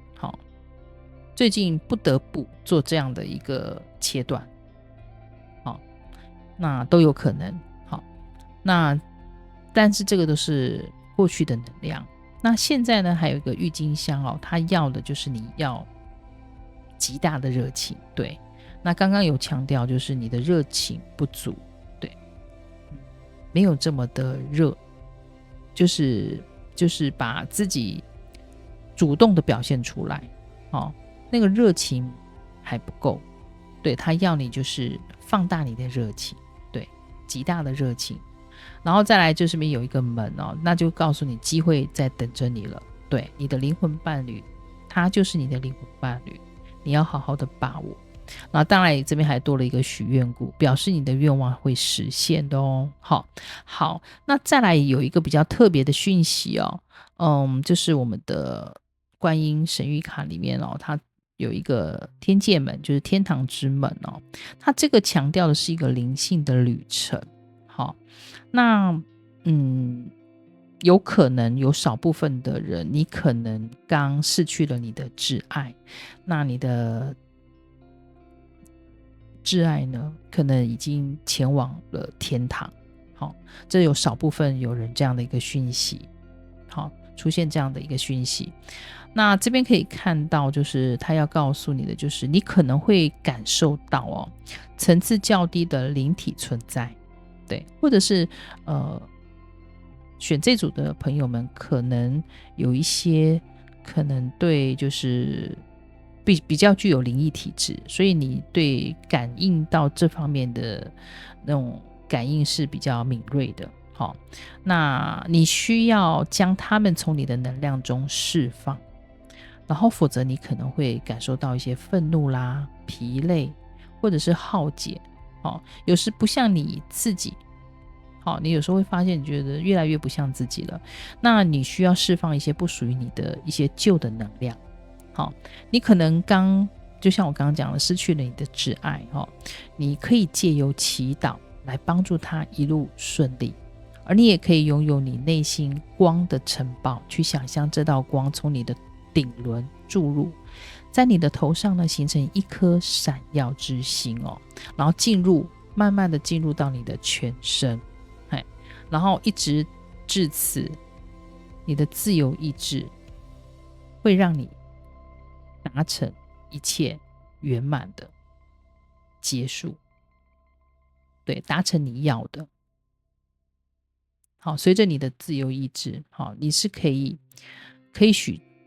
不得不做这样的一个切断，那都有可能。那但是这个都是过去的能量。那现在呢，还有一个郁金香它要的就是你要极大的热情。对，那刚刚有强调就是你的热情不足，对，没有这么的热，就是把自己主动的表现出来，那个热情还不够。对，他要你就是放大你的热情，对，极大的热情。然后再来就是有一个门那就告诉你机会在等着你了。对，你的灵魂伴侣，他就是你的灵魂伴侣，你要好好的把握。然后当然这边还多了一个许愿鼓，表示你的愿望会实现的哦。好，那再来有一个比较特别的讯息就是我们的观音神谕卡里面它有一个天界门，就是天堂之门它这个强调的是一个灵性的旅程。那有可能有少部分的人，你可能刚失去了你的挚爱，那你的挚爱呢，可能已经前往了天堂。这有少部分有人这样的一个讯息，出现这样的一个讯息。那这边可以看到，就是他要告诉你的，就是你可能会感受到层次较低的灵体存在。对，或者是选这组的朋友们可能有一些可能对就是比较具有灵异体质，所以你对感应到这方面的那种感应是比较敏锐的。那你需要将他们从你的能量中释放，然后否则你可能会感受到一些愤怒啦、疲累或者是耗竭。有时不像你自己，你有时候会发现你觉得越来越不像自己了，那你需要释放一些不属于你的一些旧的能量。你可能就像我刚刚讲的，失去了你的挚爱，你可以借由祈祷来帮助他一路顺利，而你也可以拥有你内心光的城堡，去想象这道光从你的顶轮注入，在你的头上呢形成一颗闪耀之星然后慢慢的进入到你的全身，然后一直至此，你的自由意志会让你达成一切圆满的结束，对，达成你要的。随着你的自由意志，你是可以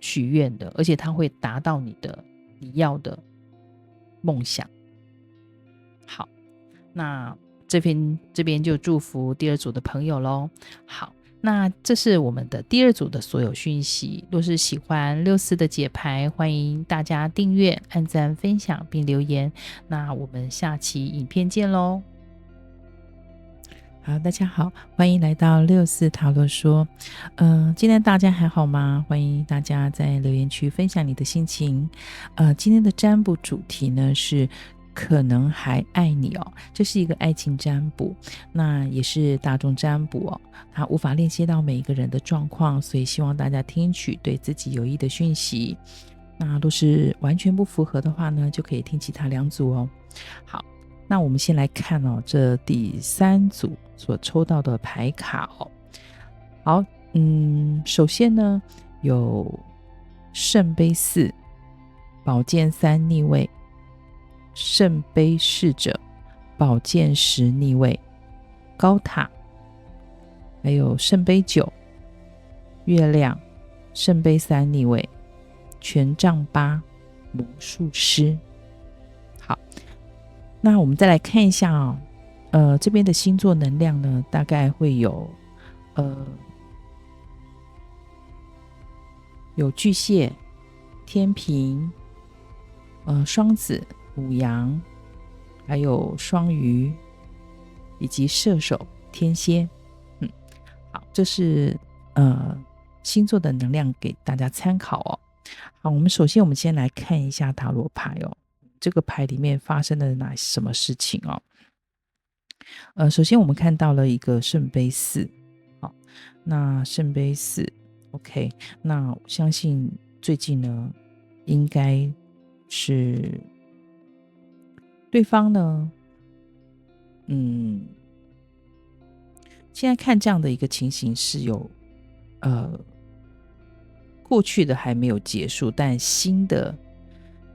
许愿的，而且它会达到你要的梦想。好，那这边就祝福第二组的朋友咯。好，那这是我们的第二组的所有讯息。若是喜欢64的解牌，欢迎大家订阅、按赞、分享并留言。那我们下期影片见咯。好，大家好，欢迎来到64塔罗说。今天大家还好吗？欢迎大家在留言区分享你的心情。今天的占卜主题呢是可能还爱你这是一个爱情占卜，那也是大众占卜它无法链接到每一个人的状况，所以希望大家听取对自己有益的讯息。那若是完全不符合的话呢，就可以听其他2组好，那我们先来看这第3组所抽到的牌卡好，首先呢有圣杯4、宝剑3逆位、圣杯侍者、宝剑10逆位、高塔，还有圣杯9、月亮、圣杯3逆位、权杖8、魔术师。那我们再来看一下这边的星座能量呢，大概会有巨蟹、天秤、双子、牡羊，还有双鱼，以及射手、天蝎。好，这是星座的能量给大家参考哦。好，我们先来看一下塔罗牌哦，这个牌里面发生了什么事情哦。首先我们看到了一个圣杯四，好，那圣杯四 OK， 那我相信最近呢，应该是对方呢，现在看这样的一个情形是有过去的还没有结束，但新的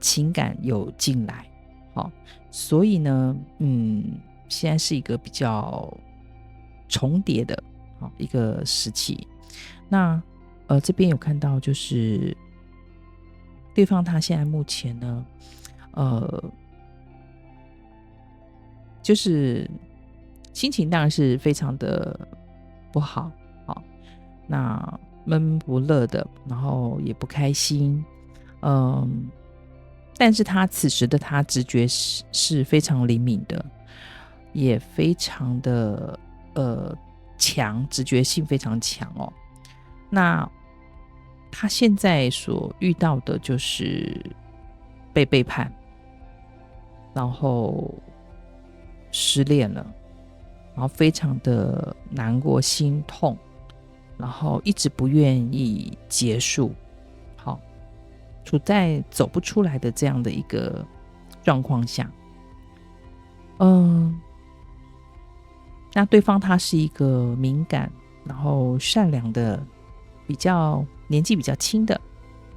情感有进来，好，所以呢，现在是一个比较重叠的一个时期。那这边有看到就是对方他现在目前呢，就是心情当然是非常的不好，那闷闷不乐的，然后也不开心，但是此时的他直觉是非常灵敏的，也非常的强，直觉性非常强哦。那他现在所遇到的就是被背叛，然后失恋了，然后非常的难过心痛，然后一直不愿意结束，好，处在走不出来的这样的一个状况下。那对方他是一个敏感然后善良的，年纪比较轻的，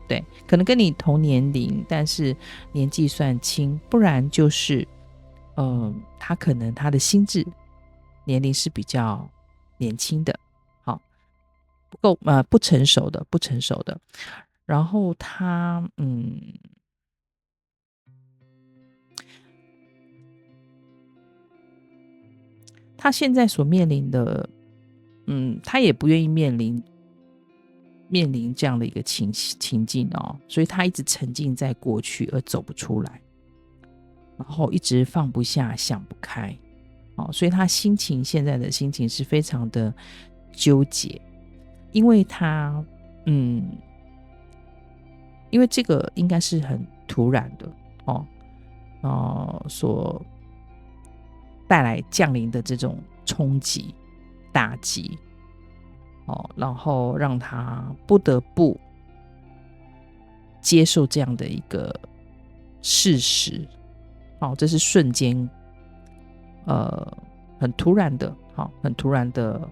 对，可能跟你同年龄，但是年纪算轻，不然就是他可能他的心智年龄是比较年轻的，好，不成熟的，然后他他现在所面临的他也不愿意面临这样的一个情境哦，所以他一直沉浸在过去而走不出来，然后一直放不下想不开，所以他现在的心情是非常的纠结，因为他因为这个应该是很突然的所带来降临的这种冲击打击，然后让他不得不接受这样的一个事实，这是瞬间很突然的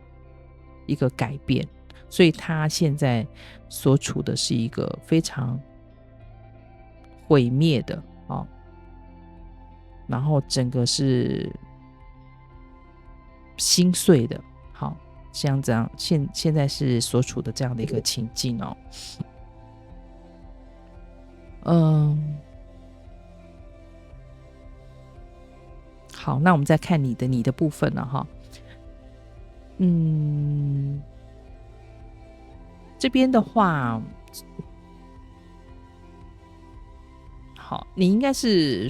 一个改变，所以他现在所处的是一个非常毁灭的然后整个是心碎的，像这样现在是所处的这样的一个情境哦。好，那我们再看你的部分了哈。这边的话，好，你应该是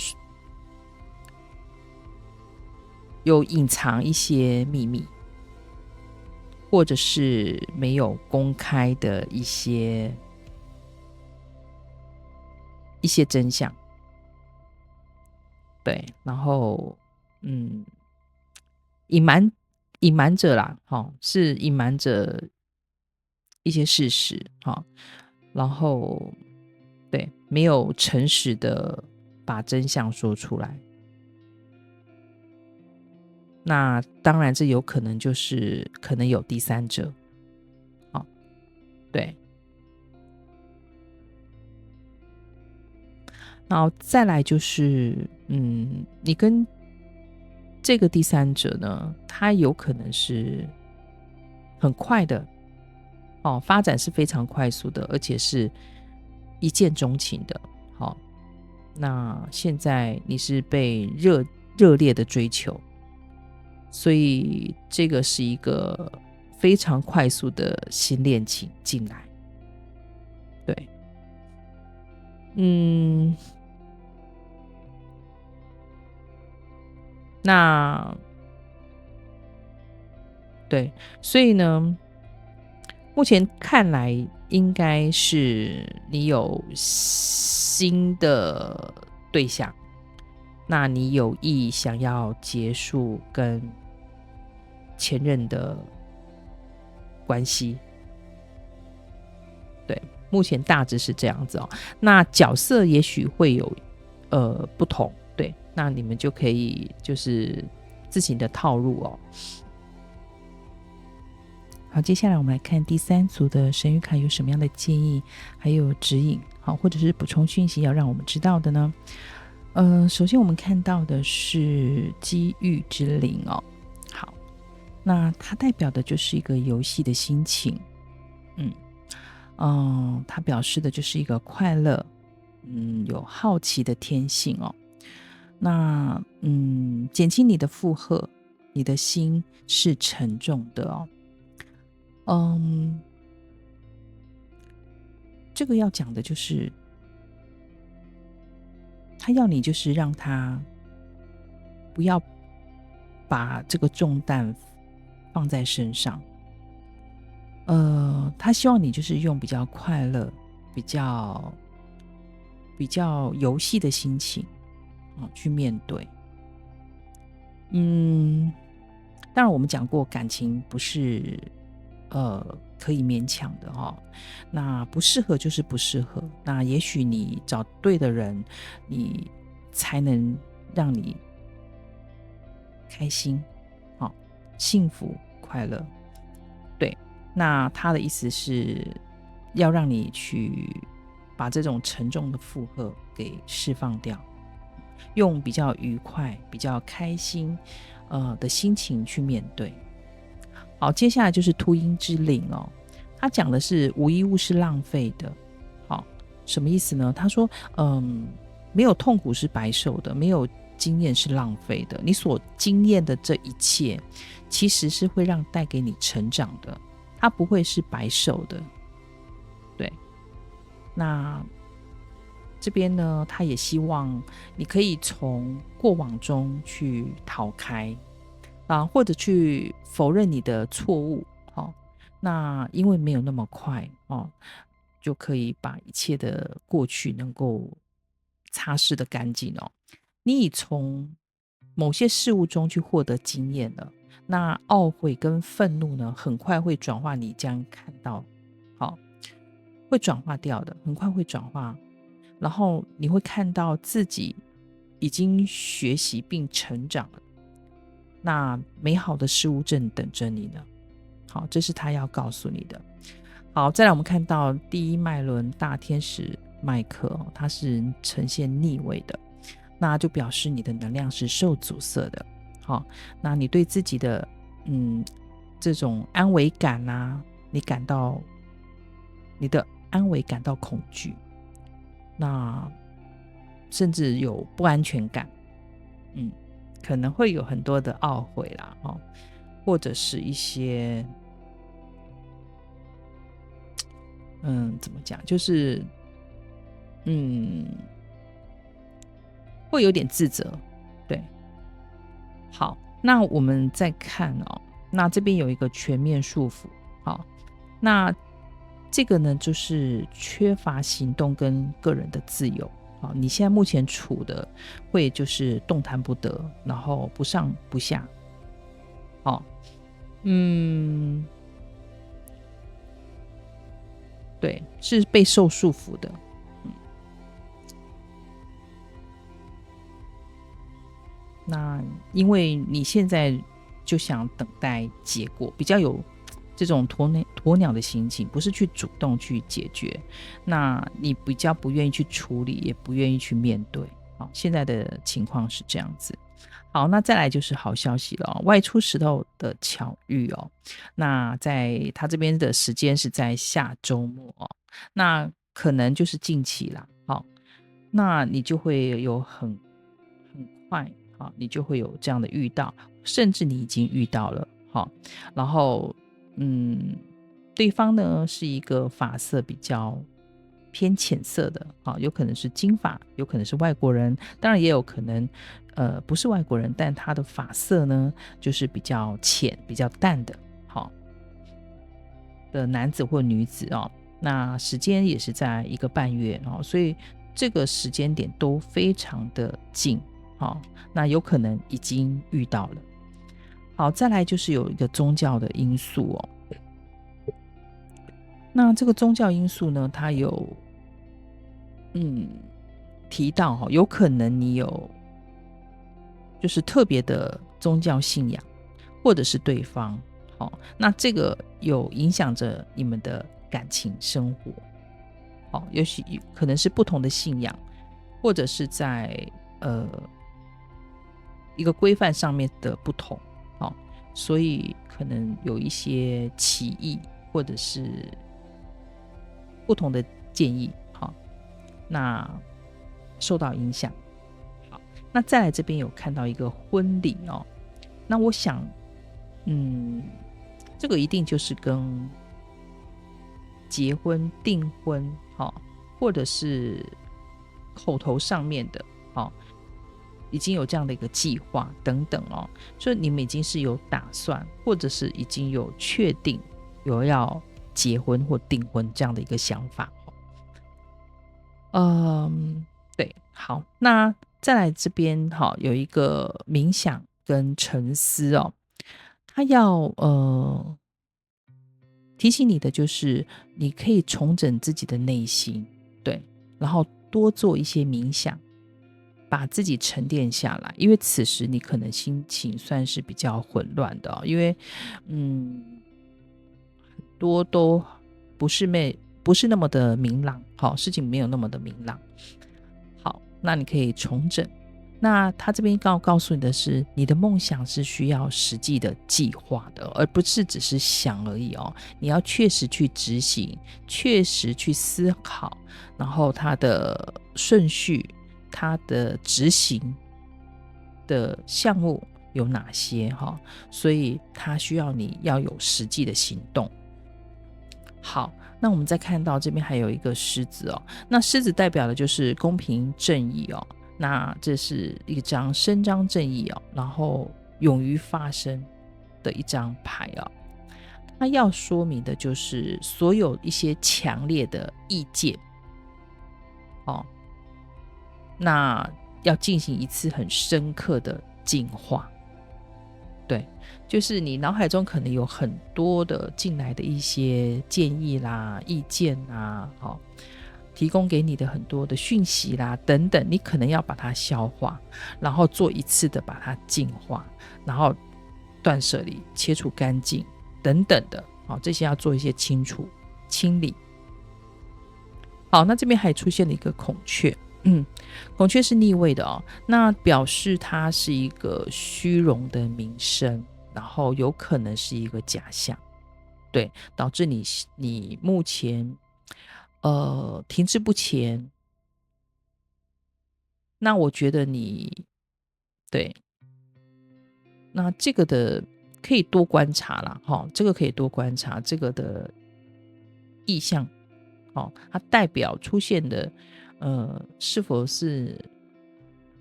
有隐藏一些秘密，或者是没有公开的一些真相，对，然后隐瞒着啦，是隐瞒着一些事实，然后对，没有诚实的把真相说出来。那当然，这有可能就是可能有第三者，对。然后再来就是，你跟这个第三者呢，他有可能是很快的，发展是非常快速的，而且是一见钟情的，那现在你是被热烈的追求，所以这个是一个非常快速的新恋情进来。对，那对，所以呢，目前看来应该是你有新的对象，那你有意想要结束跟前任的关系。对，目前大致是这样子哦。那角色也许会有不同，对，那你们就可以就是自行的套路哦。好，接下来我们来看第3组的神谕卡有什么样的建议，还有指引，好，或者是补充讯息要让我们知道的呢？首先我们看到的是机遇之灵哦。好，那它代表的就是一个游戏的心情，它表示的就是一个快乐，有好奇的天性哦。那减轻你的负荷，你的心是沉重的哦。这个要讲的就是他要你就是让他不要把这个重担放在身上，他希望你就是用比较快乐、比较游戏的心情去面对。当然我们讲过感情不是可以勉强的那不适合就是不适合，那也许你找对的人，你才能让你开心幸福快乐。对，那他的意思是要让你去把这种沉重的负荷给释放掉，用比较愉快比较开心的心情去面对。好，接下来就是秃鹰之灵哦，他讲的是无一物是浪费的。好，什么意思呢？他说没有痛苦是白受的，没有经验是浪费的，你所经验的这一切其实是会带给你成长的，它不会是白受的。对，那这边呢，他也希望你可以从过往中去逃开或者去否认你的错误那因为没有那么快就可以把一切的过去能够擦拭的干净你已从某些事物中去获得经验了，那懊悔跟愤怒呢，很快会转化，你将看到会转化掉的，很快会转化，然后你会看到自己已经学习并成长了，那美好的事物正等着你呢。好，这是他要告诉你的。好，再来我们看到第一脉轮大天使麦克它是呈现逆位的，那就表示你的能量是受阻塞的。好，那你对自己的这种安危感你的安危感到恐惧，那甚至有不安全感，可能会有很多的懊悔啦或者是一些怎么讲，就是会有点自责。对，好，那我们再看那这边有一个全面束缚。好，那这个呢就是缺乏行动跟个人的自由。好，你现在目前处的会就是动弹不得，然后不上不下。好，对，是被受束缚的。那因为你现在就想等待结果，比较有这种鸵鸟的心情，不是去主动去解决，那你比较不愿意去处理，也不愿意去面对。好，现在的情况是这样子。好，那再来就是好消息了外出石头的巧遇那在他这边的时间是在下周末那可能就是近期啦。好，那你就会有很快你就会有这样的遇到，甚至你已经遇到了然后对方呢是一个发色比较偏浅色的有可能是金发，有可能是外国人，当然也有可能不是外国人，但他的发色呢就是比较浅比较淡的的男子或女子那时间也是在1个半月所以这个时间点都非常的近那有可能已经遇到了。好，再来就是有一个宗教的因素那这个宗教因素呢，它有提到有可能你有就是特别的宗教信仰，或者是对方那这个有影响着你们的感情生活尤其可能是不同的信仰，或者是在一个规范上面的不同所以可能有一些歧义，或者是不同的建议那受到影响。好，那再来这边有看到一个婚礼那我想这个一定就是跟结婚订婚或者是口头上面的已经有这样的一个计划等等所以你们已经是有打算，或者是已经有确定有要结婚或订婚这样的一个想法对，好，那再来这边有一个冥想跟沉思它要提醒你的就是你可以重整自己的内心，对，然后多做一些冥想，把自己沉淀下来，因为此时你可能心情算是比较混乱的因为很多都不是那么的明朗事情没有那么的明朗。好，那你可以重整。那他这边告诉你的是，你的梦想是需要实际的计划的，而不是只是想而已你要确实去执行，确实去思考，然后它的顺序，它的执行的项目有哪些所以它需要你要有实际的行动。好，那我们再看到这边还有一个狮子那狮子代表的就是公平正义那这是一张伸张正义然后勇于发声的一张牌它要说明的就是所有一些强烈的意见那要进行一次很深刻的净化。对，就是你脑海中可能有很多的进来的一些建议啦、意见啦提供给你的很多的讯息啦等等，你可能要把它消化，然后做一次的把它净化，然后断舍离、切除干净等等的这些要做一些清理。好，那这边还出现了一个孔雀孔雀是逆位的那表示它是一个虚荣的名声，然后有可能是一个假象，对，导致你目前停滞不前。那我觉得对，那这个的可以多观察啦这个可以多观察这个的意象它代表出现的是否是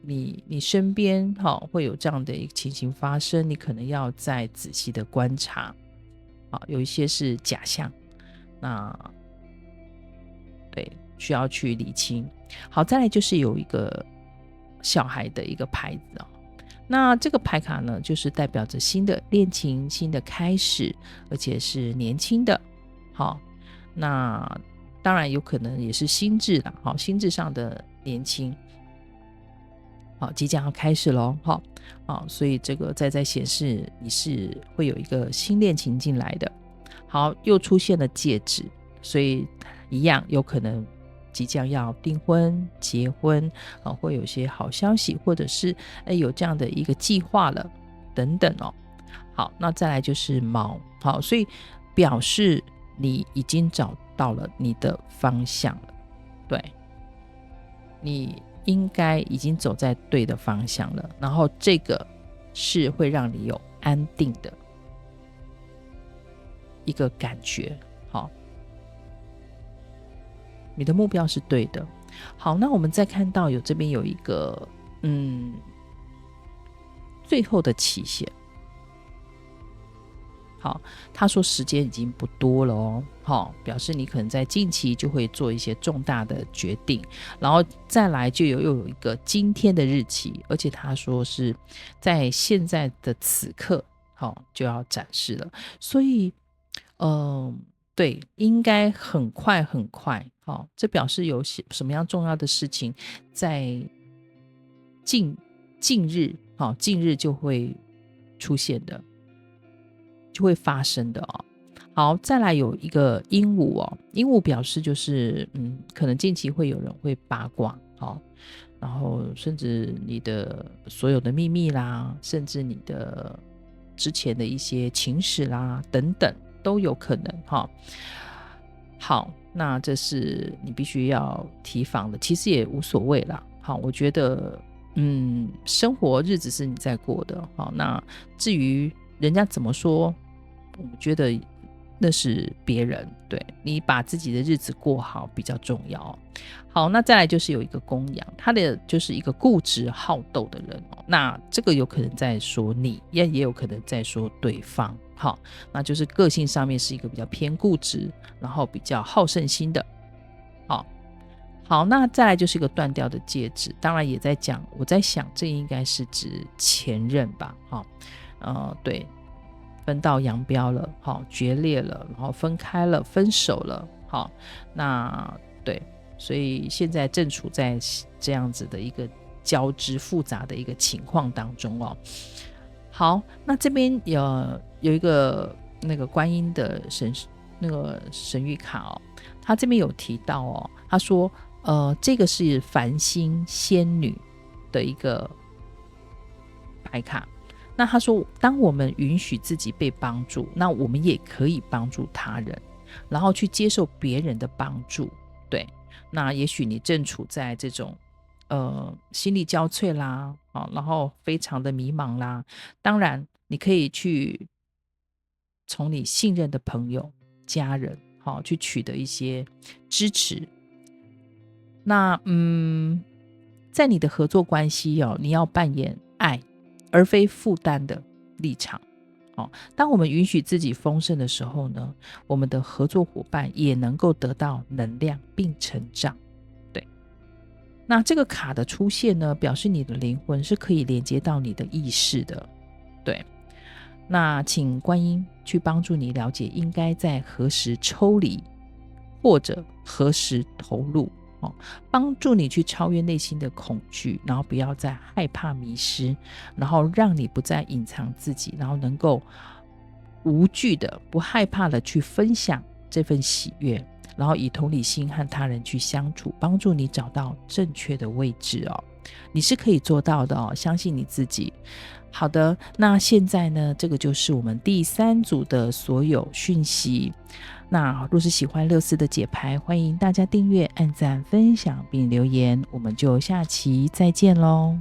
你身边会有这样的一个情形发生，你可能要再仔细的观察有一些是假象，那对需要去理清。好，再来就是有一个小孩的一个牌子那这个牌卡呢就是代表着新的恋情、新的开始，而且是年轻的那当然有可能也是心智啦心智上的年轻即将要开始咯所以这个在显示你是会有一个新恋情进来的。好，又出现了戒指，所以一样有可能即将要订婚结婚会有一些好消息，或者是有这样的一个计划了等等好，那再来就是猫好，所以表示你已经找到了你的方向了，对，你应该已经走在对的方向了，然后这个是会让你有安定的一个感觉。好，你的目标是对的。好，那我们再看到这边有一个最后的期限。好，他说时间已经不多了哦，好，表示你可能在近期就会做一些重大的决定，然后再来就又有一个今天的日期，而且他说是在现在的此刻，好，就要展示了，所以对，应该很快很快，好，这表示有什么样重要的事情在近日，好，近日就会出现的。就会发生的哦。好，再来有一个鹦鹉哦，鹦鹉表示就是可能近期会有人会八卦，然后甚至你的所有的秘密啦，甚至你的之前的一些情史啦等等都有可能好，那这是你必须要提防的，其实也无所谓啦。好，我觉得生活日子是你在过的，好，那至于人家怎么说，我觉得那是别人，对，你把自己的日子过好比较重要。好，那再来就是有一个公羊，他的就是一个固执好斗的人那这个有可能在说你，也有可能在说对方。好，那就是个性上面是一个比较偏固执，然后比较好胜心的。好，那再来就是一个断掉的戒指，当然也在讲，我在想这应该是指前任吧。对，分道扬镳了，决裂了，然后分开了，分手了。好，那对，所以现在正处在这样子的一个交织复杂的一个情况当中哦。好，那这边有一个那个观音的那个神谕卡哦，他这边有提到哦，他说这个是繁星仙女的一个牌卡。那他说当我们允许自己被帮助，那我们也可以帮助他人，然后去接受别人的帮助。对，那也许你正处在这种心力交瘁啦，然后非常的迷茫啦，当然你可以去从你信任的朋友家人去取得一些支持。那在你的合作关系你要扮演爱而非负担的立场。当我们允许自己丰盛的时候呢，我们的合作伙伴也能够得到能量并成长。对，那这个卡的出现呢，表示你的灵魂是可以连接到你的意识的。对，那请观音去帮助你了解应该在何时抽离或者何时投入，帮助你去超越内心的恐惧，然后不要再害怕迷失，然后让你不再隐藏自己，然后能够无惧的不害怕的去分享这份喜悦，然后以同理心和他人去相处，帮助你找到正确的位置你是可以做到的相信你自己。好的，那现在呢，这个就是我们第3组的所有讯息。那若是喜欢64的解牌，欢迎大家订阅、按赞、分享并留言，我们就下期再见咯。